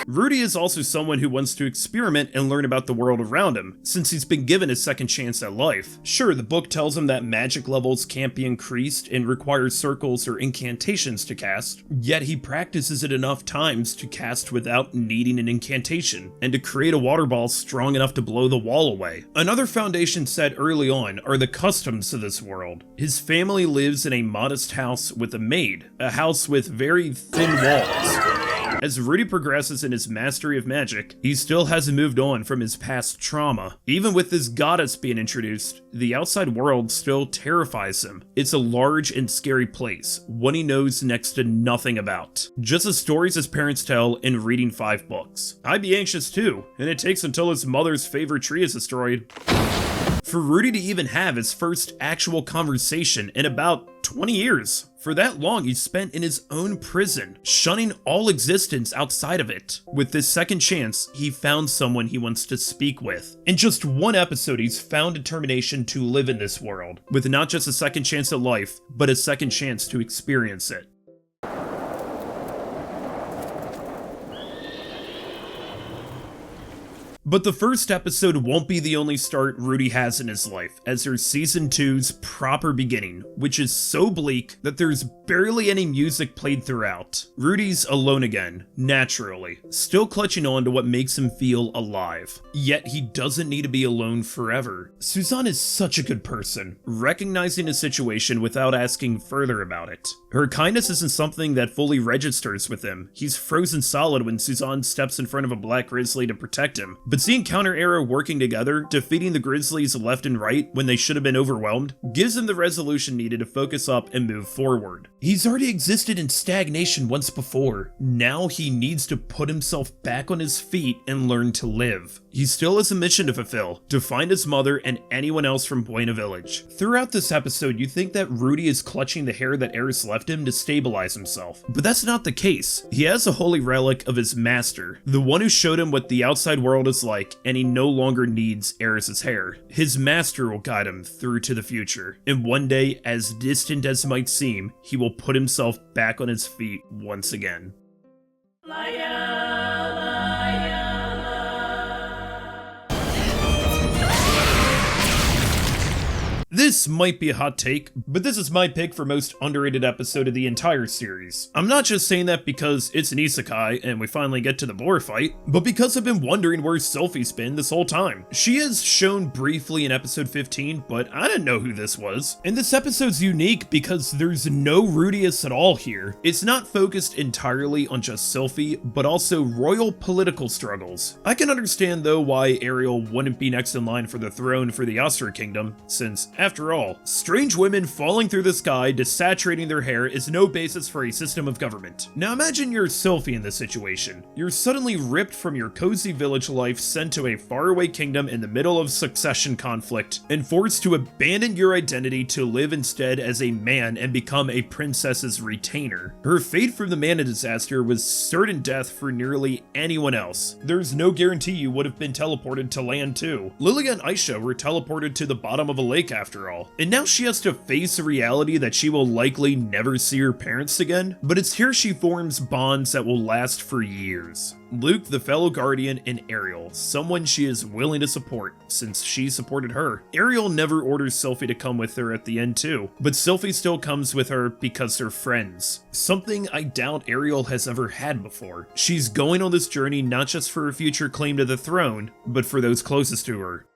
Rudy is also someone who wants to experiment and learn about the world around him, since he's been given a second chance at life. Sure, the book tells him that magic levels can't be increased and require circles or incantations to cast, yet he practices it enough times to cast without needing an incantation, and to create a water ball strong enough to blow the wall away. Another foundation set early on are the customs of this world. His family lives in a modest house with a maid, a house with very thin walls. As Rudy progresses in his mastery of magic, he still hasn't moved on from his past trauma. Even with this goddess being introduced, the outside world still terrifies him. It's a large and scary place, one he knows next to nothing about. Just the stories his parents tell in reading 5 books. I'd be anxious too, and it takes until his mother's favorite tree is destroyed for Rudy to even have his first actual conversation in about 20 years. For that long, he's spent in his own prison, shunning all existence outside of it. With this second chance, he found someone he wants to speak with. In just one episode, he's found determination to live in this world, with not just a second chance at life, but a second chance to experience it. But the first episode won't be the only start Rudy has in his life, as there's Season 2's proper beginning, which is so bleak that there's barely any music played throughout. Rudy's alone again, naturally, still clutching on to what makes him feel alive. Yet he doesn't need to be alone forever. Suzanne is such a good person, recognizing a situation without asking further about it. Her kindness isn't something that fully registers with him. He's frozen solid when Suzanne steps in front of a black grizzly to protect him. But seeing Counter Arrow working together, defeating the Grizzlies left and right when they should have been overwhelmed, gives him the resolution needed to focus up and move forward. He's already existed in stagnation once before. Now he needs to put himself back on his feet and learn to live. He still has a mission to fulfill, to find his mother and anyone else from Buena Village. Throughout this episode, you think that Rudy is clutching the hair that Eris left him to stabilize himself, but that's not the case. He has a holy relic of his master, the one who showed him what the outside world is like, and he no longer needs Eris's hair. His master will guide him through to the future, and one day, as distant as it might seem, he will put himself back on his feet once again. This might be a hot take, but this is my pick for most underrated episode of the entire series. I'm not just saying that because it's an isekai and we finally get to the boar fight, but because I've been wondering where Sophie's been this whole time. She is shown briefly in episode 15, but I didn't know who this was. And this episode's unique because there's no Rudius at all here. It's not focused entirely on just Sophie, but also royal political struggles. I can understand though why Ariel wouldn't be next in line for the throne for the Asura Kingdom, since After all, strange women falling through the sky, desaturating their hair is no basis for a system of government. Now imagine you're Sylphie in this situation. You're suddenly ripped from your cozy village life, sent to a faraway kingdom in the middle of succession conflict, and forced to abandon your identity to live instead as a man and become a princess's retainer. Her fate from the mana disaster was certain death for nearly anyone else. There's no guarantee you would have been teleported to land too. Lilia and Aisha were teleported to the bottom of a lake after all, and now she has to face a reality that she will likely never see her parents again, but it's here she forms bonds that will last for years. Luke, the fellow guardian, and Ariel, someone she is willing to support, since she supported her. Ariel never orders Sylphie to come with her at the end too, but Sylphie still comes with her because they're friends. Something I doubt Ariel has ever had before. She's going on this journey not just for a future claim to the throne, but for those closest to her.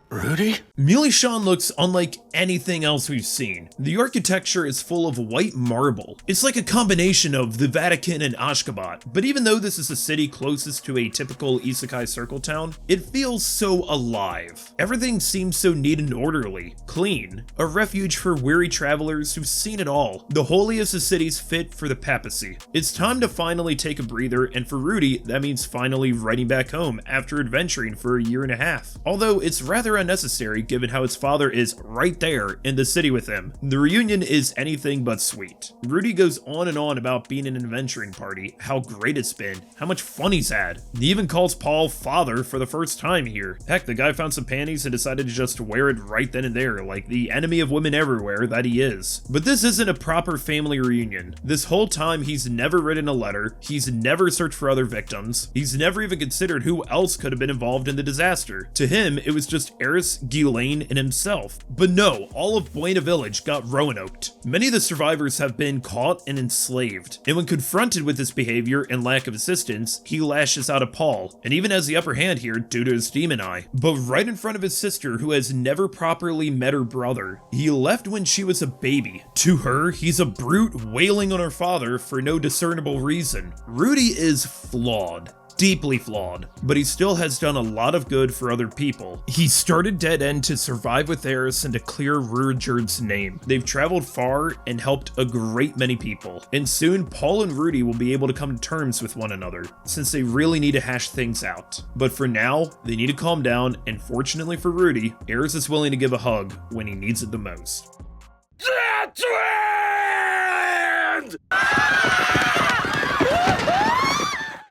Rudy? Muley Shawn looks unlike anything else we've seen. The architecture is full of white marble. It's like a combination of the Vatican and Ashgabat, but even though this is the city closest to a typical isekai circle town, it feels so alive. Everything seems so neat and orderly, clean, a refuge for weary travelers who've seen it all. The holiest of cities fit for the papacy. It's time to finally take a breather, and for Rudy, that means finally riding back home after adventuring for a year and a half. Although it's rather unnecessary given how his father is right there in the city with him. The reunion is anything but sweet. Rudy goes on and on about being in an adventuring party, how great it's been, how much fun he's had. He even calls Paul father for the first time here. Heck, the guy found some panties and decided to just wear it right then and there, like the enemy of women everywhere that he is. But this isn't a proper family reunion. This whole time he's never written a letter, he's never searched for other victims, he's never even considered who else could have been involved in the disaster. To him, it was just Eris, Ghislaine, and himself. But no, all of Buena Village got Roanoaked. Many of the survivors have been caught and enslaved, and when confronted with this behavior and lack of assistance, he lashes out at Paul, and even has the upper hand here due to his demon eye. But right in front of his sister, who has never properly met her brother, he left when she was a baby. To her, he's a brute wailing on her father for no discernible reason. Rudy is flawed. Deeply flawed, but he still has done a lot of good for other people. He started Dead End to survive with Eris and to clear Ruijerd's name. They've traveled far and helped a great many people, and soon Paul and Rudy will be able to come to terms with one another, since they really need to hash things out. But for now, they need to calm down, and fortunately for Rudy, Eris is willing to give a hug when he needs it the most.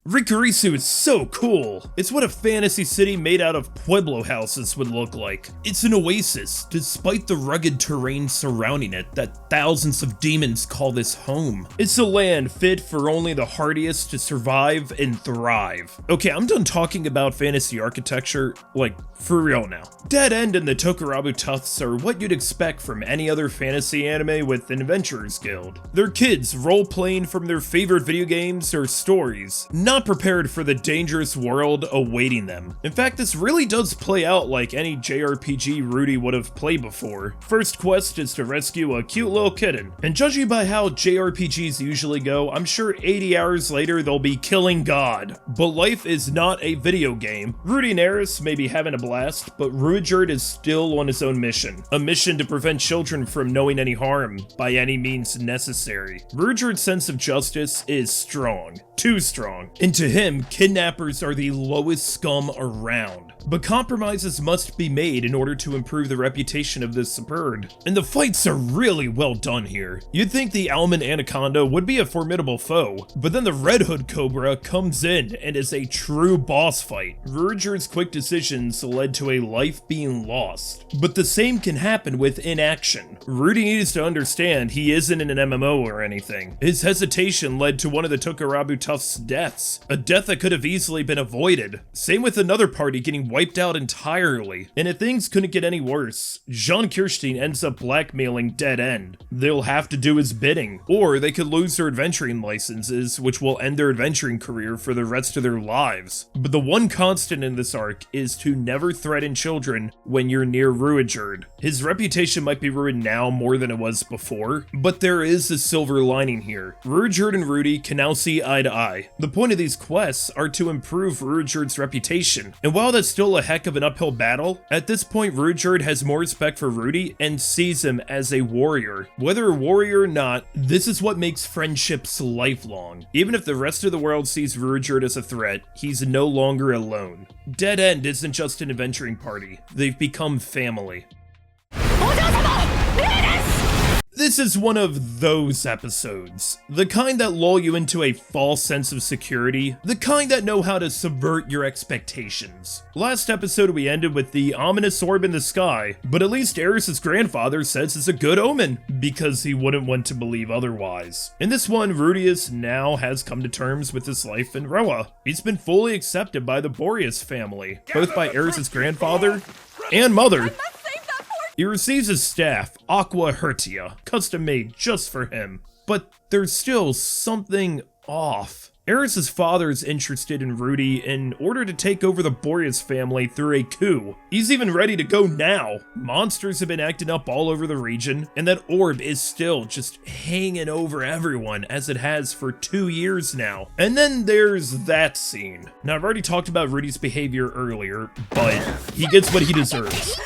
Rikurisu is so cool. It's what a fantasy city made out of Pueblo houses would look like. It's an oasis, despite the rugged terrain surrounding it that thousands of demons call this home. It's a land fit for only the hardiest to survive and thrive. Okay, I'm done talking about fantasy architecture, like, for real now. Dead End and the Tokurabu Tufts are what you'd expect from any other fantasy anime with an adventurers guild. They're kids role-playing from their favorite video games or stories, not prepared for the dangerous world awaiting them. In fact, this really does play out like any JRPG Rudy would have played before. First quest is to rescue a cute little kitten, and judging by how JRPGs usually go, I'm sure 80 hours later they'll be killing God. But life is not a video game. Rudy and Eris may be having a blast, but Ruijerd is still on his own mission. A mission to prevent children from knowing any harm by any means necessary. Ruijerd's sense of justice is strong. Too strong. And to him, kidnappers are the lowest scum around. But compromises must be made in order to improve the reputation of this bird. And the fights are really well done here. You'd think the Almond Anaconda would be a formidable foe, but then the Red Hood Cobra comes in and is a true boss fight. Ruijerd's quick decisions led to a life being lost. But the same can happen with inaction. Rudy needs to understand he isn't in an MMO or anything. His hesitation led to one of the Tokurabu Tufts' deaths, a death that could have easily been avoided. Same with another party getting wiped out entirely. And if things couldn't get any worse, Jean Kirstein ends up blackmailing Dead End. They'll have to do his bidding, or they could lose their adventuring licenses, which will end their adventuring career for the rest of their lives. But the one constant in this arc is to never threaten children when you're near Ruijerd. His reputation might be ruined now more than it was before, but there is a silver lining here. Ruijerd and Rudy can now see eye to eye. The point of these quests are to improve Ruijerd's reputation, and while that's still a heck of an uphill battle. At this point, Ruijerd has more respect for Rudy and sees him as a warrior. Whether a warrior or not, this is what makes friendships lifelong. Even if the rest of the world sees Ruijerd as a threat, he's no longer alone. Dead End isn't just an adventuring party, they've become family. This is one of those episodes. The kind that lull you into a false sense of security. The kind that know how to subvert your expectations. Last episode we ended with the ominous orb in the sky, but at least Eris's grandfather says it's a good omen, because he wouldn't want to believe otherwise. In this one, Rudius now has come to terms with his life in Roa. He's been fully accepted by the Boreas family, both by Eris's grandfather and mother. He receives his staff, Aqua Hertia, custom made just for him. But there's still something off. Eris's father is interested in Rudy in order to take over the Boreas family through a coup. He's even ready to go now. Monsters have been acting up all over the region, and that orb is still just hanging over everyone as it has for 2 years now. And then there's that scene. Now I've already talked about Rudy's behavior earlier, but he gets what he deserves.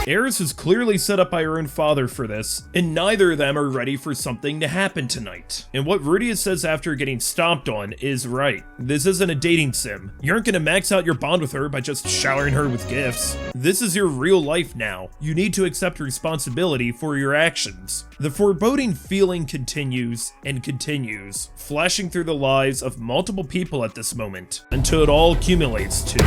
Eris is clearly set up by her own father for this, and neither of them are ready for something to happen tonight. And what Rudius says after getting stomped on is right. This isn't a dating sim. You aren't gonna max out your bond with her by just showering her with gifts. This is your real life now. You need to accept responsibility for your actions. The foreboding feeling continues and continues, flashing through the lives of multiple people at this moment, until it all accumulates to...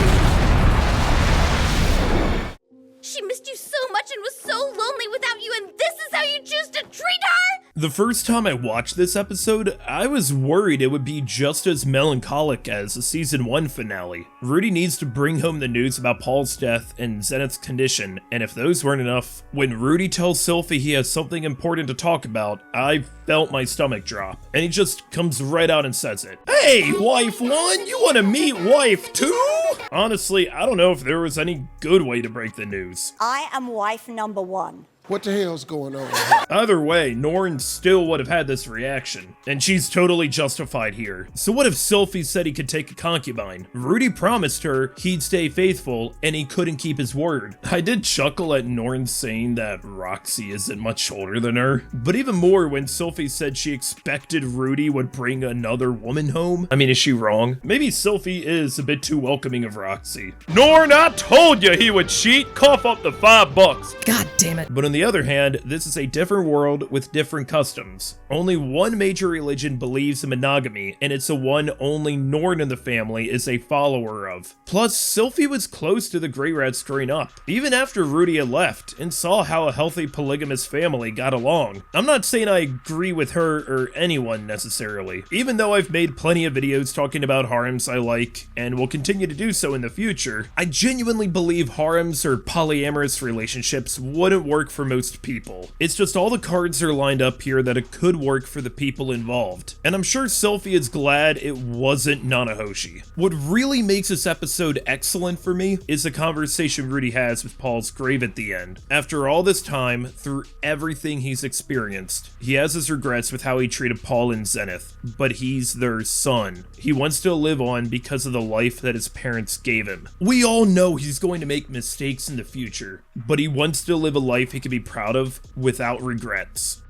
She missed you so much and was so lonely without you, and this is how you choose to treat her? The first time I watched this episode, I was worried it would be just as melancholic as the season 1 finale. Rudy needs to bring home the news about Paul's death and Zenith's condition, and if those weren't enough, when Rudy tells Sylphie he has something important to talk about, I felt my stomach drop, and he just comes right out and says it. Hey, wife 1, you want to meet wife 2? Honestly, I don't know if there was any good way to break the news. I am wife number 1. What the hell's going on? Either way, Norn still would have had this reaction, and she's totally justified here. So what if Sylphie said he could take a concubine? Rudy promised her he'd stay faithful, and he couldn't keep his word. I did chuckle at Norn saying that Roxy isn't much older than her, but even more when Sylphie said she expected Rudy would bring another woman home. I mean, is she wrong? Maybe Sylphie is a bit too welcoming of Roxy. Norn, I told you he would cheat! Cough up the $5. God damn it. But on the other hand, this is a different world with different customs. Only one major religion believes in monogamy, and it's the one only Norn in the family is a follower of. Plus, Sylphie was close to the Grey Rats growing up, even after Rudy had left, and saw how a healthy polygamous family got along. I'm not saying I agree with her or anyone necessarily, even though I've made plenty of videos talking about harems I like, and will continue to do so in the future. I genuinely believe harems or polyamorous relationships wouldn't work for most people. It's just all the cards are lined up here that it could work for the people involved. And I'm sure Sylphie is glad it wasn't Nanahoshi. What really makes this episode excellent for me is the conversation Rudy has with Paul's grave at the end. After all this time, through everything he's experienced, he has his regrets with how he treated Paul and Zenith, but he's their son. He wants to live on because of the life that his parents gave him. We all know he's going to make mistakes in the future, but he wants to live a life he can be proud of without regrets.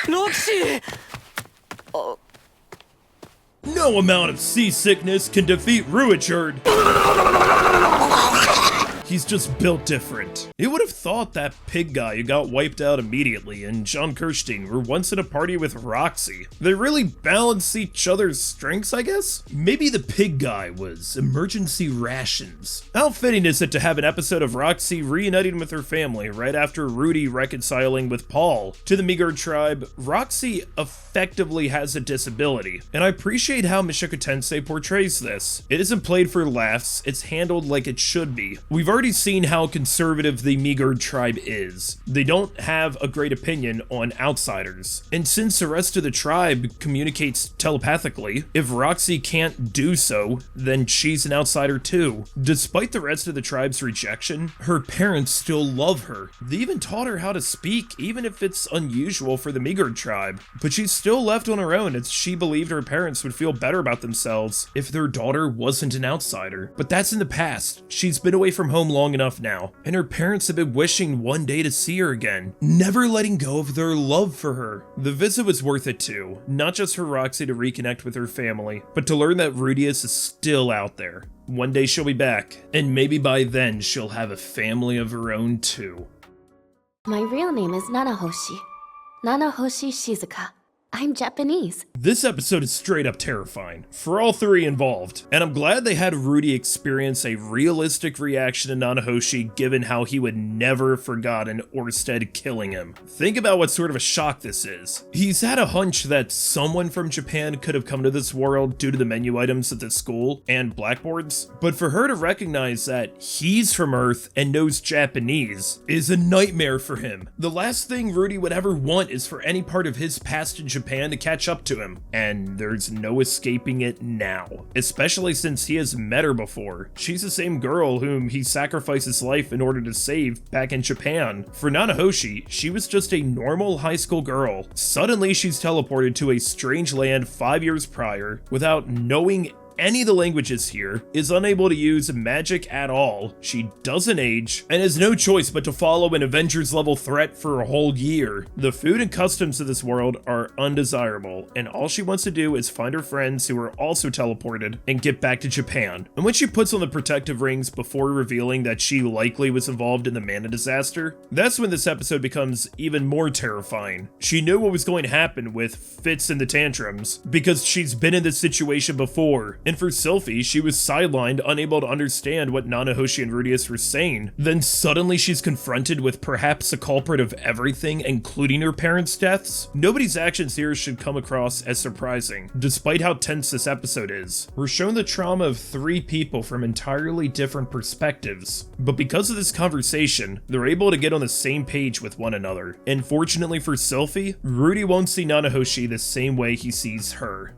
Roxy! No amount of seasickness can defeat Ruijerd. He's just built different. You would have thought that pig guy who got wiped out immediately and John Kirstein were once in a party with Roxy. They really balance each other's strengths, I guess? Maybe the pig guy was emergency rations. How fitting is it to have an episode of Roxy reuniting with her family right after Rudy reconciling with Paul? To the Meagard tribe, Roxy effectively has a disability, and I appreciate how Mushoku Tensei portrays this. It isn't played for laughs, it's handled like it should be. We've already seen how conservative the Meagard tribe is. They don't have a great opinion on outsiders. And since the rest of the tribe communicates telepathically, if Roxy can't do so, then she's an outsider too. Despite the rest of the tribe's rejection, her parents still love her. They even taught her how to speak, even if it's unusual for the Meagard tribe. But she's still left on her own, as she believed her parents would feel better about themselves if their daughter wasn't an outsider. But that's in the past. She's been away from home long enough now, and her parents have been wishing one day to see her again, never letting go of their love for her. The visit was worth it too, not just for Roxy to reconnect with her family, but to learn that Rudius is still out there. One day she'll be back, and maybe by then she'll have a family of her own too. My real name is Nanahoshi. Nanahoshi Shizuka. I'm Japanese. This episode is straight up terrifying for all three involved, and I'm glad they had Rudy experience a realistic reaction to Nanahoshi given how he would never have forgotten Orsted killing him. Think about what sort of a shock this is. He's had a hunch that someone from Japan could have come to this world due to the menu items at the school and blackboards, but for her to recognize that he's from Earth and knows Japanese is a nightmare for him. The last thing Rudy would ever want is for any part of his past in Japan to catch up to him, and there's no escaping it now, especially since he has met her before. She's the same girl whom he sacrificed his life in order to save back in Japan. For Nanahoshi, she was just a normal high school girl. Suddenly she's teleported to a strange land 5 years prior without knowing any of the languages here, is unable to use magic at all, she doesn't age, and has no choice but to follow an Avengers level threat for a whole year. The food and customs of this world are undesirable, and all she wants to do is find her friends who are also teleported and get back to Japan. And when she puts on the protective rings before revealing that she likely was involved in the Mana disaster, that's when this episode becomes even more terrifying. She knew what was going to happen with fits and the tantrums, because she's been in this situation before. And for Sylphie, she was sidelined, unable to understand what Nanahoshi and Rudius were saying. Then suddenly she's confronted with perhaps a culprit of everything, including her parents' deaths. Nobody's actions here should come across as surprising, despite how tense this episode is. We're shown the trauma of three people from entirely different perspectives, but because of this conversation, they're able to get on the same page with one another. And fortunately for Sylphie, Rudy won't see Nanahoshi the same way he sees her.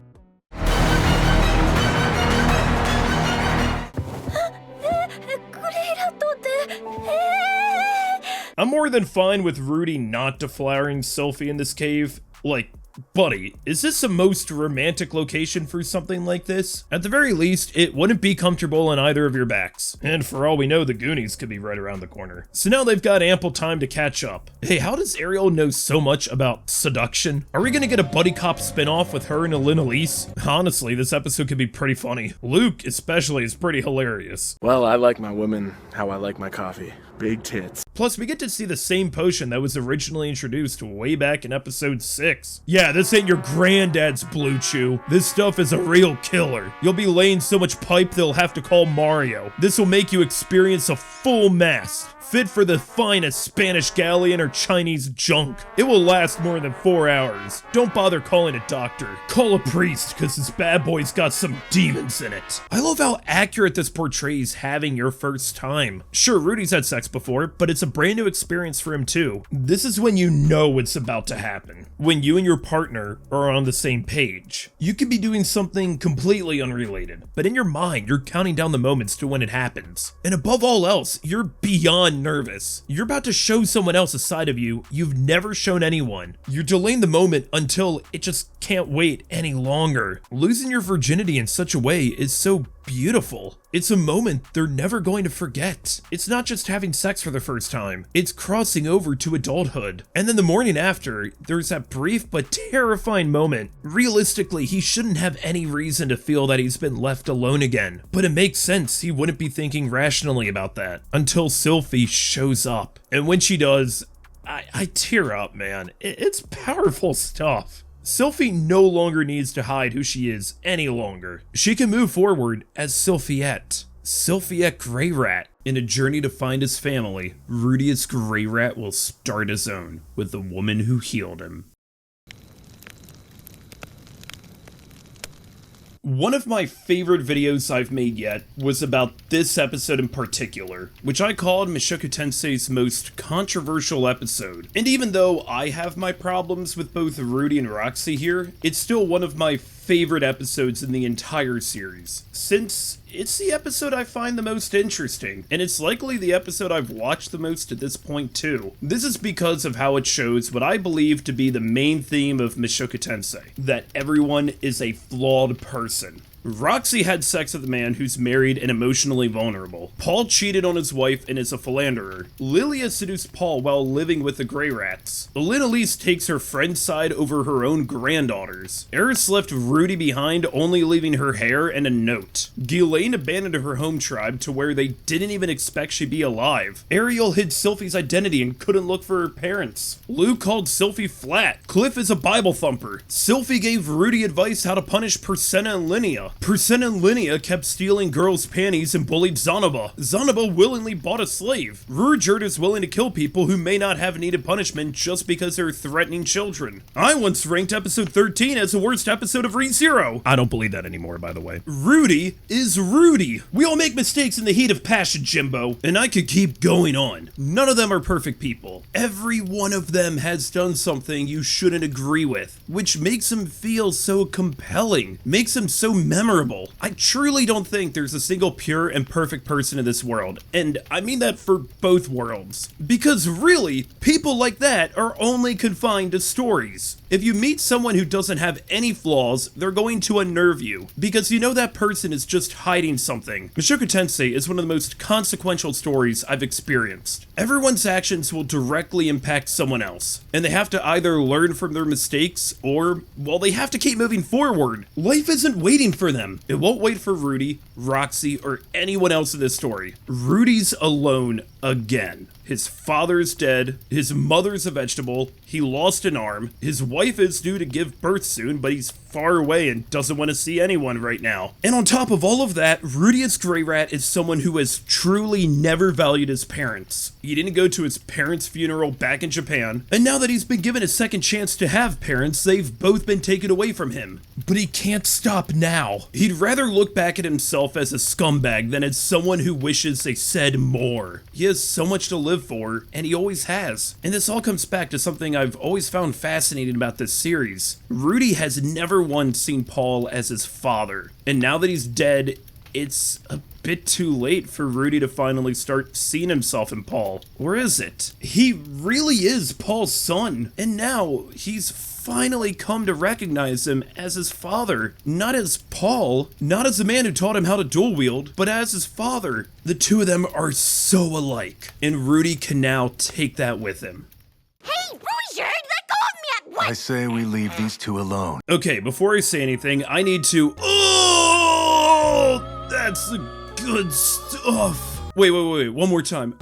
I'm more than fine with Rudy not deflowering Sylphie in this cave. Like, buddy, is this the most romantic location for something like this? At the very least, it wouldn't be comfortable on either of your backs. And for all we know, the Goonies could be right around the corner. So now they've got ample time to catch up. Hey, how does Ariel know so much about seduction? Are we gonna get a buddy cop spinoff with her and Elena Elise? Honestly, this episode could be pretty funny. Luke, especially, is pretty hilarious. Well, I like my women how I like my coffee. Big tits. Plus, we get to see the same potion that was originally introduced way back in episode 6. Yeah, this ain't your granddad's Blue Chew. This stuff is a real killer. You'll be laying so much pipe they'll have to call Mario. This will make you experience a full mast, fit for the finest Spanish galleon or Chinese junk. It will last more than 4 hours. Don't bother calling a doctor. Call a priest, cause this bad boy's got some demons in it. I love how accurate this portrays having your first time. Sure, Rudy's had sex before, but it's a brand new experience for him too. This is when you know what's about to happen. When you and your partner are on the same page. You could be doing something completely unrelated, but in your mind, you're counting down the moments to when it happens. And above all else, you're beyond nervous. You're about to show someone else a side of you you've never shown anyone. You're delaying the moment until it just can't wait any longer. Losing your virginity in such a way is so beautiful. It's a moment they're never going to forget. It's not just having sex for the first time, it's crossing over to adulthood. And then the morning after, there's that brief but terrifying moment. Realistically, he shouldn't have any reason to feel that he's been left alone again, but it makes sense he wouldn't be thinking rationally about that until Sylphie shows up. And when she does, I tear up, man. It's powerful stuff. Sylphie no longer needs to hide who she is any longer. She can move forward as Sylphiette Greyrat. In a journey to find his family, Rudius Greyrat will start his own with the woman who healed him. One of my favorite videos I've made yet was about this episode in particular, which I called Mushoku Tensei's most controversial episode. And even though I have my problems with both Rudy and Roxy here, it's still one of my favorite episodes in the entire series, since it's the episode I find the most interesting, and it's likely the episode I've watched the most at this point too. This is because of how it shows what I believe to be the main theme of Mushoku Tensei, that everyone is a flawed person. Roxy had sex with a man who's married and emotionally vulnerable. Paul cheated on his wife and is a philanderer. Lilia seduced Paul while living with the Grey Rats. Elise takes her friend's side over her own granddaughters. Eris left Rudy behind, only leaving her hair and a note. Ghislaine abandoned her home tribe to where they didn't even expect she'd be alive. Ariel hid Sylphie's identity and couldn't look for her parents. Lou called Sylphie flat. Cliff is a Bible thumper. Sylphie gave Rudy advice how to punish Persenna and Linnea. Persenna and Linnea kept stealing girls' panties and bullied Zanoba. Zanoba willingly bought a slave. Rurjerd is willing to kill people who may not have needed punishment just because they're threatening children. I once ranked episode 13 as the worst episode of ReZero. I don't believe that anymore, by the way. Rudy is Rudy. We all make mistakes in the heat of passion, Jimbo. And I could keep going on. None of them are perfect people. Every one of them has done something you shouldn't agree with, which makes them feel so compelling, makes them so memorable. I truly don't think there's a single pure and perfect person in this world, and I mean that for both worlds. Because really, people like that are only confined to stories. If you meet someone who doesn't have any flaws, they're going to unnerve you, because you know that person is just hiding something. Mushoku Tensei is one of the most consequential stories I've experienced. Everyone's actions will directly impact someone else, and they have to either learn from their mistakes, or, well, they have to keep moving forward. Life isn't waiting for them. It won't wait for Rudy, Roxy, or anyone else in this story. Rudy's alone again. His father's dead, his mother's a vegetable, he lost an arm, his wife is due to give birth soon, but he's far away and doesn't want to see anyone right now. And on top of all of that, Rudius Grey Rat is someone who has truly never valued his parents. He didn't go to his parents' funeral back in Japan, and now that he's been given a second chance to have parents, they've both been taken away from him. But he can't stop now. He'd rather look back at himself as a scumbag than as someone who wishes they said more. He has so much to live for, and he always has. And this all comes back to something I've always found fascinating about this series. Rudy has never once seen Paul as his father, and now that he's dead, it's a bit too late for Rudy to finally start seeing himself in Paul. Or is it? He really is Paul's son, and now he's finally come to recognize him as his father. Not as Paul, not as the man who taught him how to dual wield, but as his father. The two of them are so alike, and Rudy can now take that with him. Hey, Rurjerd, let go of me at once! I say we leave these two alone. Okay, before I say anything, I need to... Oh! That's the good stuff. Wait, one more time.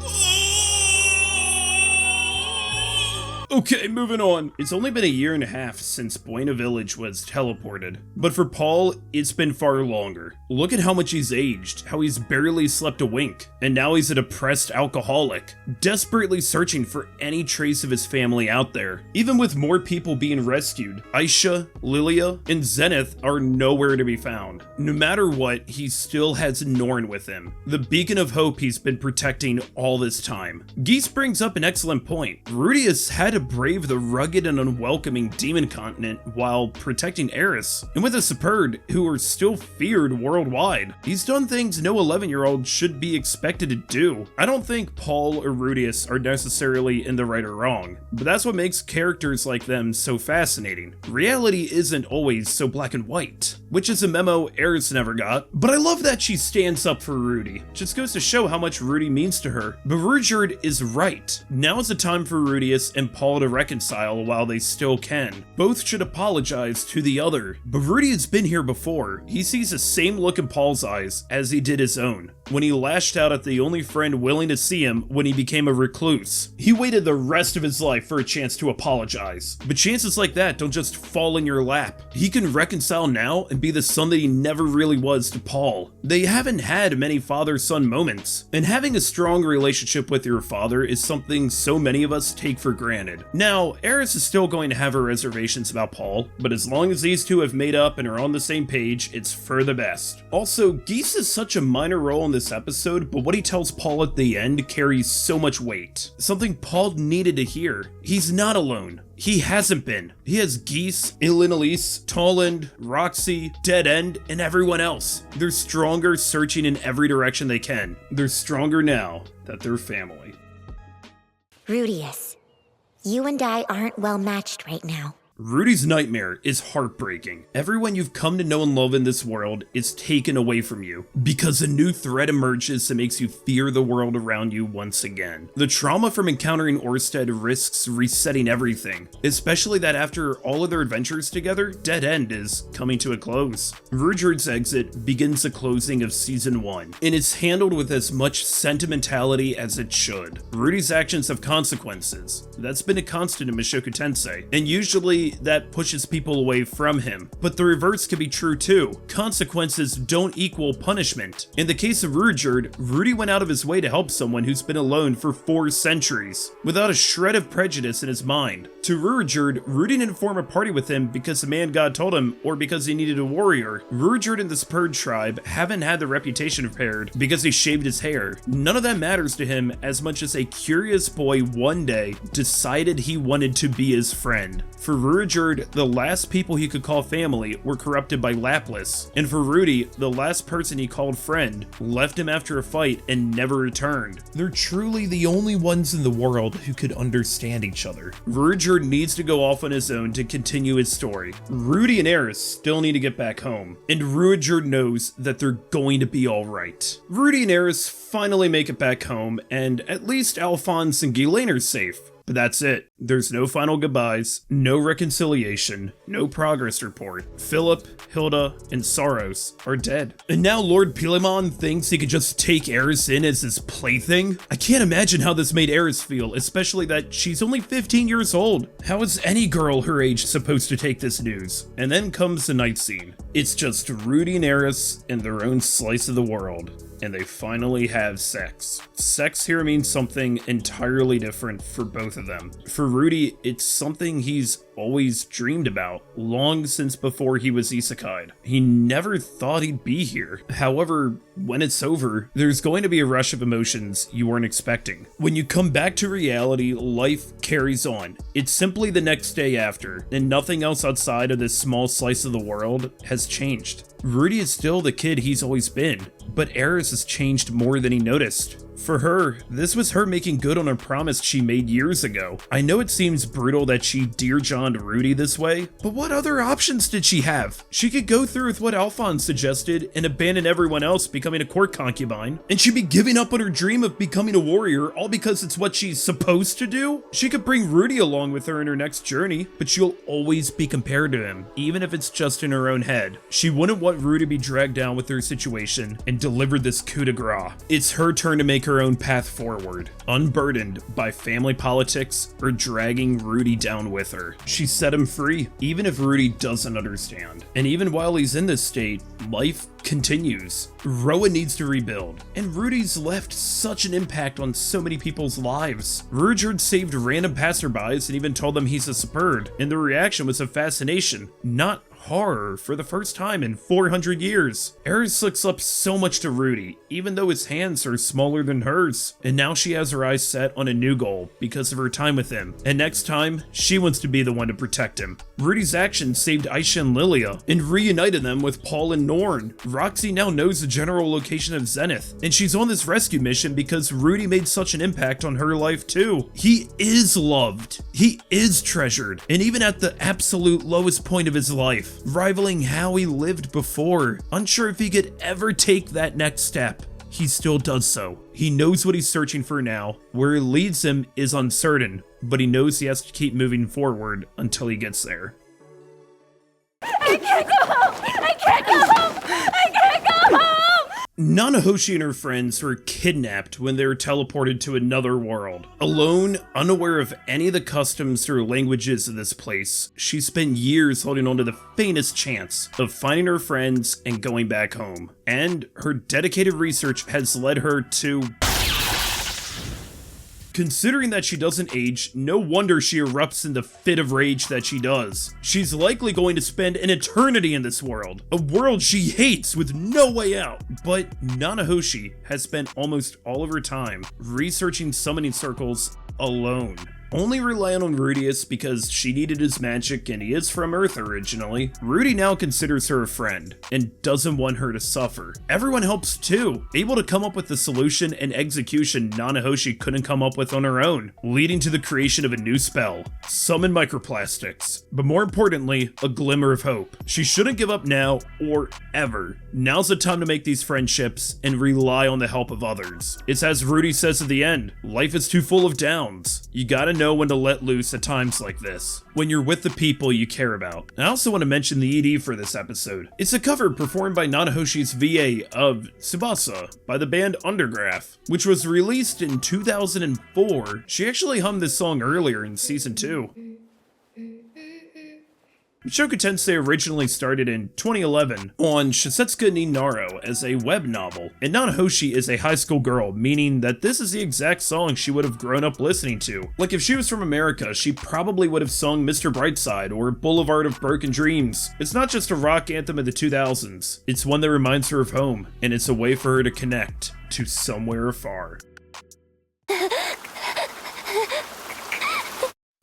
Okay, moving on. It's only been a year and a half since Buena Village was teleported, but for Paul, it's been far longer. Look at how much he's aged, how he's barely slept a wink, and now he's a depressed alcoholic, desperately searching for any trace of his family out there. Even with more people being rescued, Aisha, Lilia, and Zenith are nowhere to be found. No matter what, he still has Norn with him, the beacon of hope he's been protecting all this time. Geese brings up an excellent point. Rudy has had to brave the rugged and unwelcoming demon continent while protecting Eris, and with a Superd who are still feared worldwide. He's done things no 11-year-old should be expected to do. I don't think Paul or Rudius are necessarily in the right or wrong, but that's what makes characters like them so fascinating. Reality isn't always so black and white, which is a memo Eris never got, but I love that she stands up for Rudy. Just goes to show how much Rudy means to her. But Rurjerd is right. Now is the time for Rudius and Paul to reconcile while they still can. Both should apologize to the other. But Rudy has been here before. He sees the same look in Paul's eyes as he did his own. when he lashed out at the only friend willing to see him when he became a recluse. He waited the rest of his life for a chance to apologize. But chances like that don't just fall in your lap. He can reconcile now and be the son that he never really was to Paul. They haven't had many father-son moments, and having a strong relationship with your father is something so many of us take for granted. Now, Eris is still going to have her reservations about Paul, but as long as these two have made up and are on the same page, it's for the best. Also, Geese is such a minor role in this episode, but what he tells Paul at the end carries so much weight. Something Paul needed to hear. He's not alone. He hasn't been. He has Geese, Illinois, Tolland, Roxy, Dead End, and everyone else. They're stronger, searching in every direction they can. They're stronger now that they're family. Rudius, you and I aren't well matched right now. Rudy's nightmare is heartbreaking. Everyone you've come to know and love in this world is taken away from you because a new threat emerges that makes you fear the world around you once again. The trauma from encountering Orsted risks resetting everything, especially that after all of their adventures together, Dead End is coming to a close. Rudyard's exit begins the closing of Season 1, and it's handled with as much sentimentality as it should. Rudy's actions have consequences. That's been a constant in Mushoku Tensei, and usually that pushes people away from him. But the reverse can be true too. Consequences don't equal punishment. In the case of Rudyard, Rudy went out of his way to help someone who's been alone for 4 centuries, without a shred of prejudice in his mind. To Rudyard, Rudy didn't form a party with him because the man God told him, or because he needed a warrior. Rudyard and the Spurred tribe haven't had the reputation repaired because he shaved his hair. None of that matters to him as much as a curious boy one day decided he wanted to be his friend. For Rudyard, the last people he could call family were corrupted by Laplace, and for Rudy, the last person he called friend left him after a fight and never returned. They're truly the only ones in the world who could understand each other. Rudyard needs to go off on his own to continue his story. Rudy and Eris still need to get back home, and Rudyard knows that they're going to be alright. Rudy and Eris finally make it back home, and at least Alphonse and Ghislaine are safe. But that's it. There's no final goodbyes, no reconciliation, no progress report. Philip, Hilda, and Saros are dead. And now Lord Pilemon thinks he could just take Eris in as his plaything? I can't imagine how this made Eris feel, especially that she's only 15 years old. How is any girl her age supposed to take this news? And then comes the night scene. It's just Rudy and Eris in their own slice of the world, and they finally have sex. Sex here means something entirely different for both of them. For Rudy, it's something he's always dreamed about, long since before he was isekai'd. He never thought he'd be here. However, when it's over, there's going to be a rush of emotions you weren't expecting. When you come back to reality, life carries on. It's simply the next day after, and nothing else outside of this small slice of the world has changed. Rudy is still the kid he's always been, but Eris has changed more than he noticed. For her, this was her making good on a promise she made years ago. I know it seems brutal that she Dear John'd Rudy this way, but what other options did she have? She could go through with what Alphonse suggested and abandon everyone else becoming a court concubine, and she'd be giving up on her dream of becoming a warrior all because it's what she's supposed to do? She could bring Rudy along with her in her next journey, but she'll always be compared to him, even if it's just in her own head. She wouldn't want Rudy to be dragged down with her situation and deliver this coup de grace. It's her turn to make her own path forward, unburdened by family politics or dragging Rudy down with her. She set him free, even if Rudy doesn't understand. And even while he's in this state, life continues. Rowan needs to rebuild, and Rudy's left such an impact on so many people's lives. Rudyard saved random passerbys and even told them he's a Spurred, and the reaction was of fascination, not horror, for the first time in 400 years. Eris looks up so much to Rudy, even though his hands are smaller than hers, and now she has her eyes set on a new goal because of her time with him, and next time, she wants to be the one to protect him. Rudy's actions saved Aisha and Lilia, and reunited them with Paul and Norn. Roxy now knows the general location of Zenith, and she's on this rescue mission because Rudy made such an impact on her life too. He is loved, he is treasured, and even at the absolute lowest point of his life, rivaling how he lived before, unsure if he could ever take that next step, he still does so. He knows what he's searching for now. Where it leads him is uncertain, but he knows he has to keep moving forward until he gets there. I can't go home! I can't go home! I can't go home! Nanahoshi and her friends were kidnapped when they were teleported to another world. Alone, unaware of any of the customs or languages of this place, she spent years holding on to the faintest chance of finding her friends and going back home. And her dedicated research has led her to... Considering that she doesn't age, no wonder she erupts in the fit of rage that she does. She's likely going to spend an eternity in this world, a world she hates with no way out. But Nanahoshi has spent almost all of her time researching summoning circles alone. Only relying on Rudius because she needed his magic and he is from Earth originally, Rudy now considers her a friend and doesn't want her to suffer. Everyone helps too, able to come up with the solution and execution Nanahoshi couldn't come up with on her own, leading to the creation of a new spell, Summon Microplastics, but more importantly, a glimmer of hope. She shouldn't give up now or ever. Now's the time to make these friendships and rely on the help of others. It's as Rudy says at the end, life is too full of downs. You gotta know when to let loose at times like this, when you're with the people you care about. I also want to mention the ED for this episode. It's a cover performed by Nanahoshi's VA of Tsubasa by the band Undergraph, which was released in 2004. She actually hummed this song earlier in season 2. Mushoku Tensei originally started in 2011 on Shisetsuka ni Naro as a web novel, and Nanahoshi is a high school girl, meaning that this is the exact song she would have grown up listening to. Like if she was from America, she probably would have sung Mr. Brightside or Boulevard of Broken Dreams. It's not just a rock anthem of the 2000s, it's one that reminds her of home, and it's a way for her to connect to somewhere afar.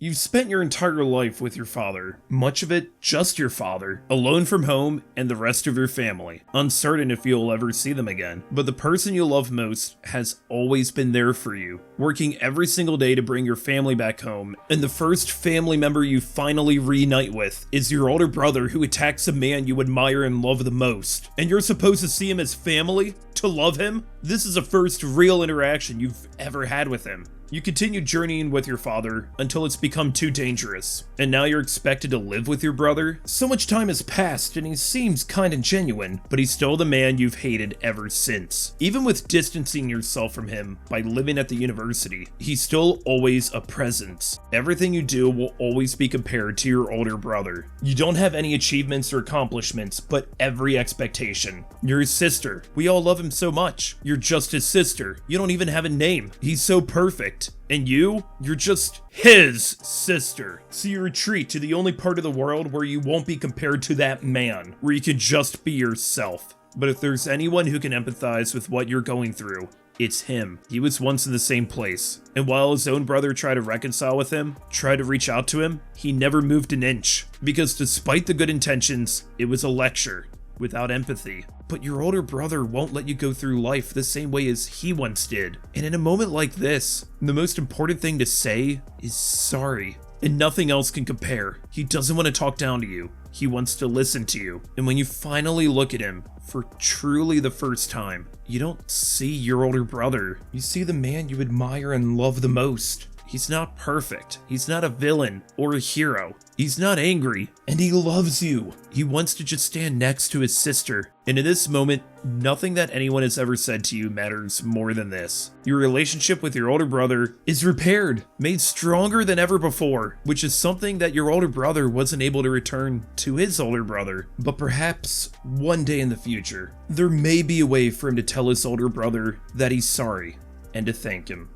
You've spent your entire life with your father, much of it just your father, alone from home and the rest of your family, uncertain if you'll ever see them again. But the person you love most has always been there for you, working every single day to bring your family back home. And the first family member you finally reunite with is your older brother who attacks a man you admire and love the most. And you're supposed to see him as family? To love him? This is the first real interaction you've ever had with him. You continue journeying with your father until it's become too dangerous, and now you're expected to live with your brother? So much time has passed and he seems kinda genuine, but he's still the man you've hated ever since. Even with distancing yourself from him by living at the university, he's still always a presence. Everything you do will always be compared to your older brother. You don't have any achievements or accomplishments, but every expectation. You're his sister. We all love him so much. You're just his sister. You don't even have a name. He's so perfect. And you're just his sister. So you retreat to the only part of the world where you won't be compared to that man, where you can just be yourself. But if there's anyone who can empathize with what you're going through, it's him. He was once in the same place, and while his own brother tried to reconcile with him, tried to reach out to him, he never moved an inch. Because despite the good intentions, it was a lecture without empathy. But your older brother won't let you go through life the same way as he once did. And in a moment like this, the most important thing to say is sorry. And nothing else can compare. He doesn't want to talk down to you. He wants to listen to you. And when you finally look at him for truly the first time, you don't see your older brother. You see the man you admire and love the most. He's not perfect. He's not a villain or a hero. He's not angry, and he loves you. He wants to just stand next to his sister. And in this moment, nothing that anyone has ever said to you matters more than this. Your relationship with your older brother is repaired, made stronger than ever before, which is something that your older brother wasn't able to return to his older brother. But perhaps one day in the future, there may be a way for him to tell his older brother that he's sorry and to thank him.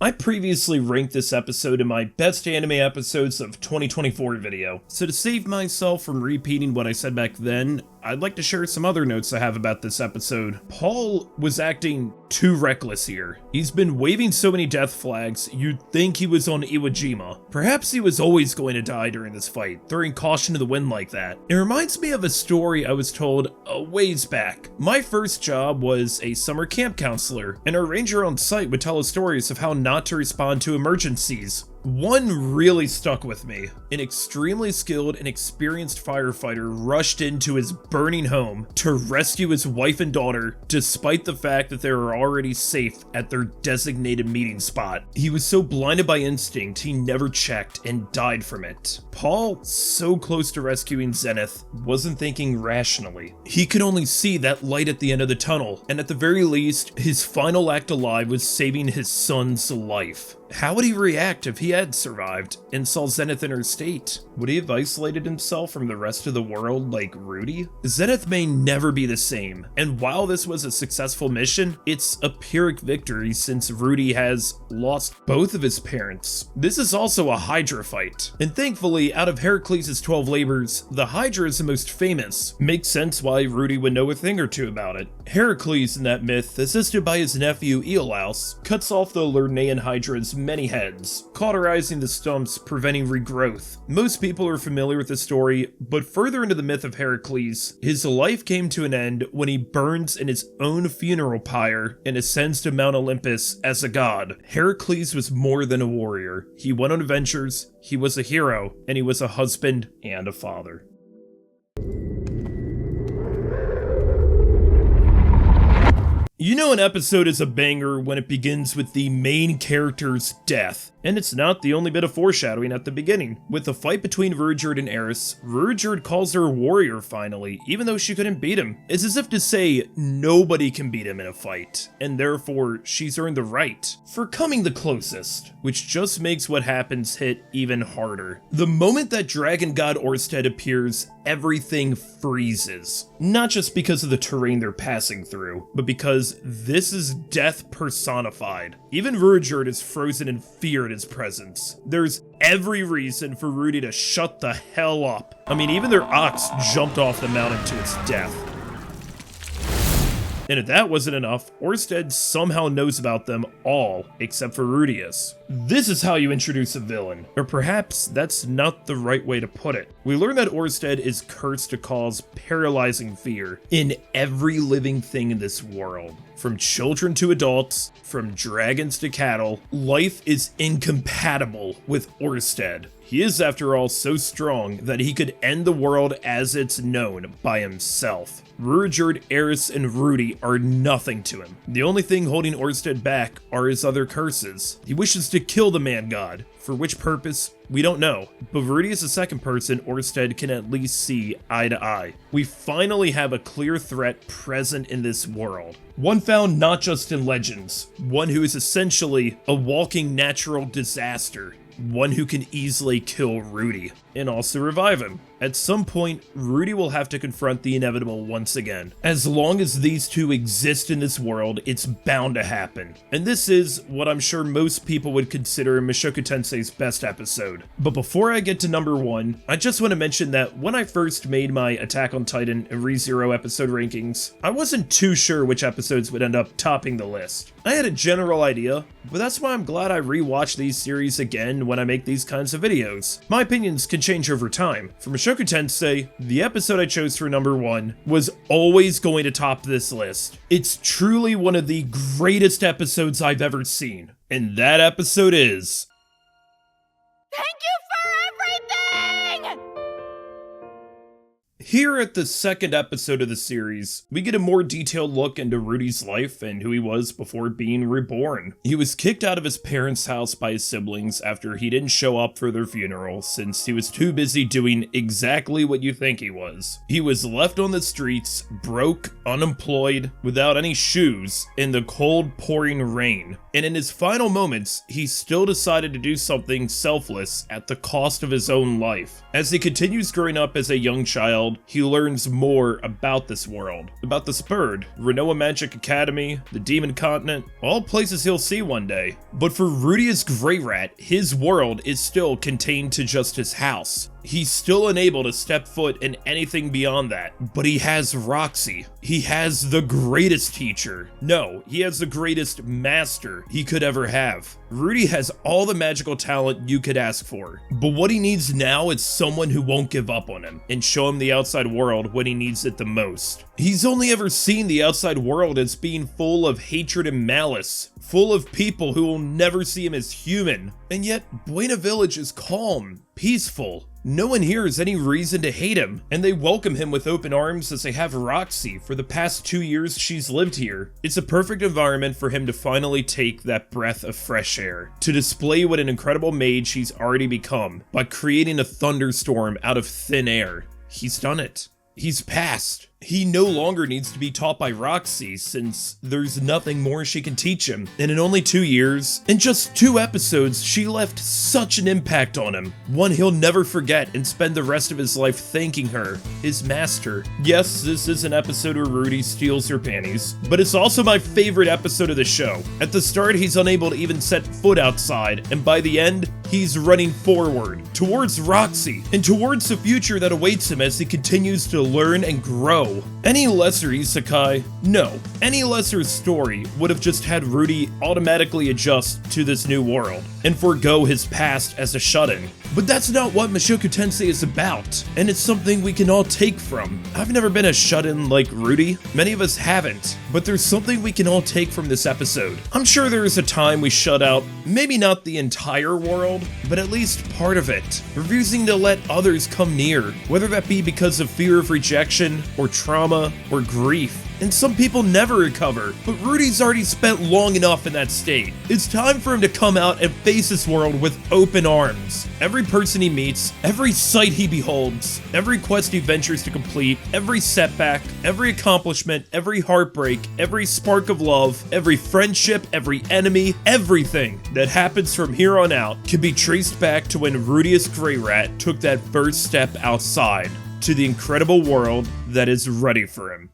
I previously ranked this episode in my best anime episodes of 2024 video, so to save myself from repeating what I said back then, I'd like to share some other notes I have about this episode. Paul was acting too reckless here. He's been waving so many death flags, you'd think he was on Iwo Jima. Perhaps he was always going to die during this fight, throwing caution to the wind like that. It reminds me of a story I was told a ways back. My first job was a summer camp counselor, and our ranger on site would tell us stories of how not to respond to emergencies. One really stuck with me. An extremely skilled and experienced firefighter rushed into his burning home to rescue his wife and daughter, despite the fact that they were already safe at their designated meeting spot. He was so blinded by instinct, he never checked and died from it. Paul, so close to rescuing Zenith, wasn't thinking rationally. He could only see that light at the end of the tunnel, and at the very least, his final act alive was saving his son's life. How would he react if he had survived and saw Zenith in her state? Would he have isolated himself from the rest of the world like Rudy? Zenith may never be the same, and while this was a successful mission, it's a Pyrrhic victory since Rudy has lost both of his parents. This is also a Hydra fight, and thankfully, out of Heracles' 12 labors, the Hydra is the most famous. Makes sense why Rudy would know a thing or two about it. Heracles in that myth, assisted by his nephew Iolaus, cuts off the Lernaean Hydra's many heads, cauterizing the stumps, preventing regrowth. Most people are familiar with the story, but further into the myth of Heracles, his life came to an end when he burns in his own funeral pyre and ascends to Mount Olympus as a god. Heracles was more than a warrior. He went on adventures, he was a hero, and he was a husband and a father. You know an episode is a banger when it begins with the main character's death. And it's not the only bit of foreshadowing at the beginning. With the fight between Ruijerd and Eris, Ruijerd calls her a warrior finally, even though she couldn't beat him. It's as if to say, nobody can beat him in a fight, and therefore she's earned the right for coming the closest, which just makes what happens hit even harder. The moment that Dragon God Orsted appears, everything freezes. Not just because of the terrain they're passing through, but because this is death personified. Even Ruijerd is frozen in fear at his presence. There's every reason for Rudy to shut the hell up. I mean, even their ox jumped off the mountain to its death. And if that wasn't enough, Orsted somehow knows about them all, except for Rudius. This is how you introduce a villain. Or perhaps that's not the right way to put it. We learn that Orsted is cursed to cause paralyzing fear in every living thing in this world. From children to adults, from dragons to cattle, life is incompatible with Orsted. He is, after all, so strong that he could end the world as it's known by himself. Ruijerd, Eris, and Rudy are nothing to him. The only thing holding Orsted back are his other curses. He wishes to kill the man god. For which purpose, we don't know. But Rudy is the second person Orsted can at least see eye to eye. We finally have a clear threat present in this world. One found not just in legends. One who is essentially a walking natural disaster. One who can easily kill Rudy, and also revive him. At some point, Rudy will have to confront the inevitable once again. As long as these two exist in this world, it's bound to happen. And this is what I'm sure most people would consider Mushoku Tensei's best episode. But before I get to number 1, I just want to mention that when I first made my Attack on Titan and ReZero episode rankings, I wasn't too sure which episodes would end up topping the list. I had a general idea, but that's why I'm glad I rewatch these series again when I make these kinds of videos. My opinions can change over time. For Mushoku Tensei, the episode I chose for number 1 was always going to top this list. It's truly one of the greatest episodes I've ever seen, and that episode is... Thank you for everything! Here at the second episode of the series, we get a more detailed look into Rudy's life and who he was before being reborn. He was kicked out of his parents' house by his siblings after he didn't show up for their funeral since he was too busy doing exactly what you think he was. He was left on the streets, broke, unemployed, without any shoes, in the cold pouring rain. And in his final moments, he still decided to do something selfless at the cost of his own life. As he continues growing up as a young child, he learns more about this world, about the Spurred, Renoa Magic Academy, the Demon Continent, all places he'll see one day. But for Rudius Greyrat, his world is still contained to just his house. He's still unable to step foot in anything beyond that, but he has Roxy. He has the greatest teacher. No, he has the greatest master he could ever have. Rudy has all the magical talent you could ask for, but what he needs now is someone who won't give up on him and show him the outside world when he needs it the most. He's only ever seen the outside world as being full of hatred and malice, full of people who will never see him as human, and yet Buena Village is calm, peaceful. No one here has any reason to hate him, and they welcome him with open arms as they have Roxy for the past 2 years she's lived here. It's a perfect environment for him to finally take that breath of fresh air, to display what an incredible mage he's already become by creating a thunderstorm out of thin air. He's done it. He's passed. He no longer needs to be taught by Roxy since there's nothing more she can teach him. And in only 2 years, in just 2 episodes, she left such an impact on him. One he'll never forget and spend the rest of his life thanking her, his master. Yes, this is an episode where Rudy steals her panties, but it's also my favorite episode of the show. At the start, he's unable to even set foot outside, and by the end, he's running forward, towards Roxy, and towards the future that awaits him as he continues to learn and grow. Any lesser isekai? No. Any lesser story would have just had Rudy automatically adjust to this new world and forego his past as a shut-in. But that's not what Mushoku Tensei is about, and it's something we can all take from. I've never been a shut-in like Rudy. Many of us haven't, but there's something we can all take from this episode. I'm sure there is a time we shut out, maybe not the entire world, but at least part of it, refusing to let others come near, whether that be because of fear of rejection, or trauma, or grief. And some people never recover, but Rudy's already spent long enough in that state. It's time for him to come out and face this world with open arms. Every person he meets, every sight he beholds, every quest he ventures to complete, every setback, every accomplishment, every heartbreak, every spark of love, every friendship, every enemy, everything that happens from here on out can be traced back to when Rudius Grey Rat took that first step outside to the incredible world that is ready for him.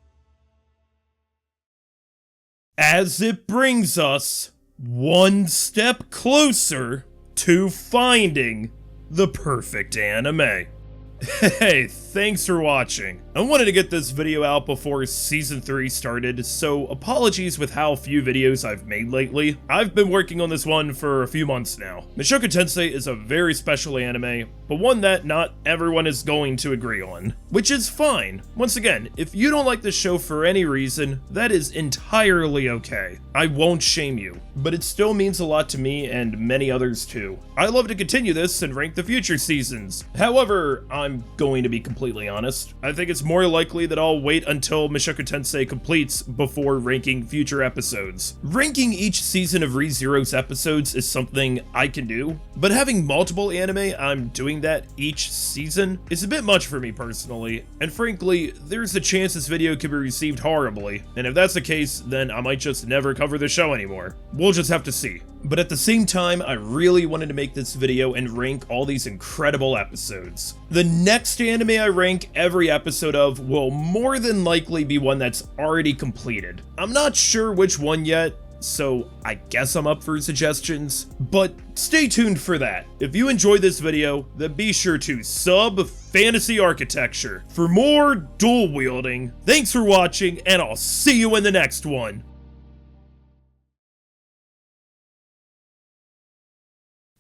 As it brings us one step closer to finding the perfect anime. Hey, thanks for watching. I wanted to get this video out before Season 3 started, so apologies with how few videos I've made lately. I've been working on this one for a few months now. Mushoku Tensei is a very special anime, but one that not everyone is going to agree on, which is fine. Once again, if you don't like this show for any reason, that is entirely okay. I won't shame you, but it still means a lot to me and many others too. I love to continue this and rank the future seasons. However, I'm going to be completely honest. I think it's more likely that I'll wait until Mushoku Tensei completes before ranking future episodes. Ranking each season of ReZero's episodes is something I can do, but having multiple anime I'm doing that each season is a bit much for me personally, and frankly, there's a chance this video could be received horribly, and if that's the case, then I might just never cover the show anymore. We'll just have to see. But at the same time, I really wanted to make this video and rank all these incredible episodes. The next anime I rank every episode of will more than likely be one that's already completed. I'm not sure which one yet, so I guess I'm up for suggestions, but stay tuned for that. If you enjoyed this video, then be sure to sub Fantasy Architecture for more dual wielding. Thanks for watching, and I'll see you in the next one.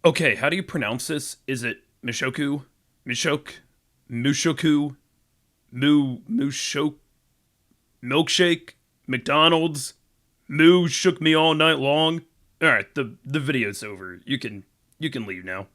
Okay, how do you pronounce this? Is it Mushoku? Mushoku? Milkshake? McDonald's? Moo shook me all night long? Alright, the video's over. You can leave now.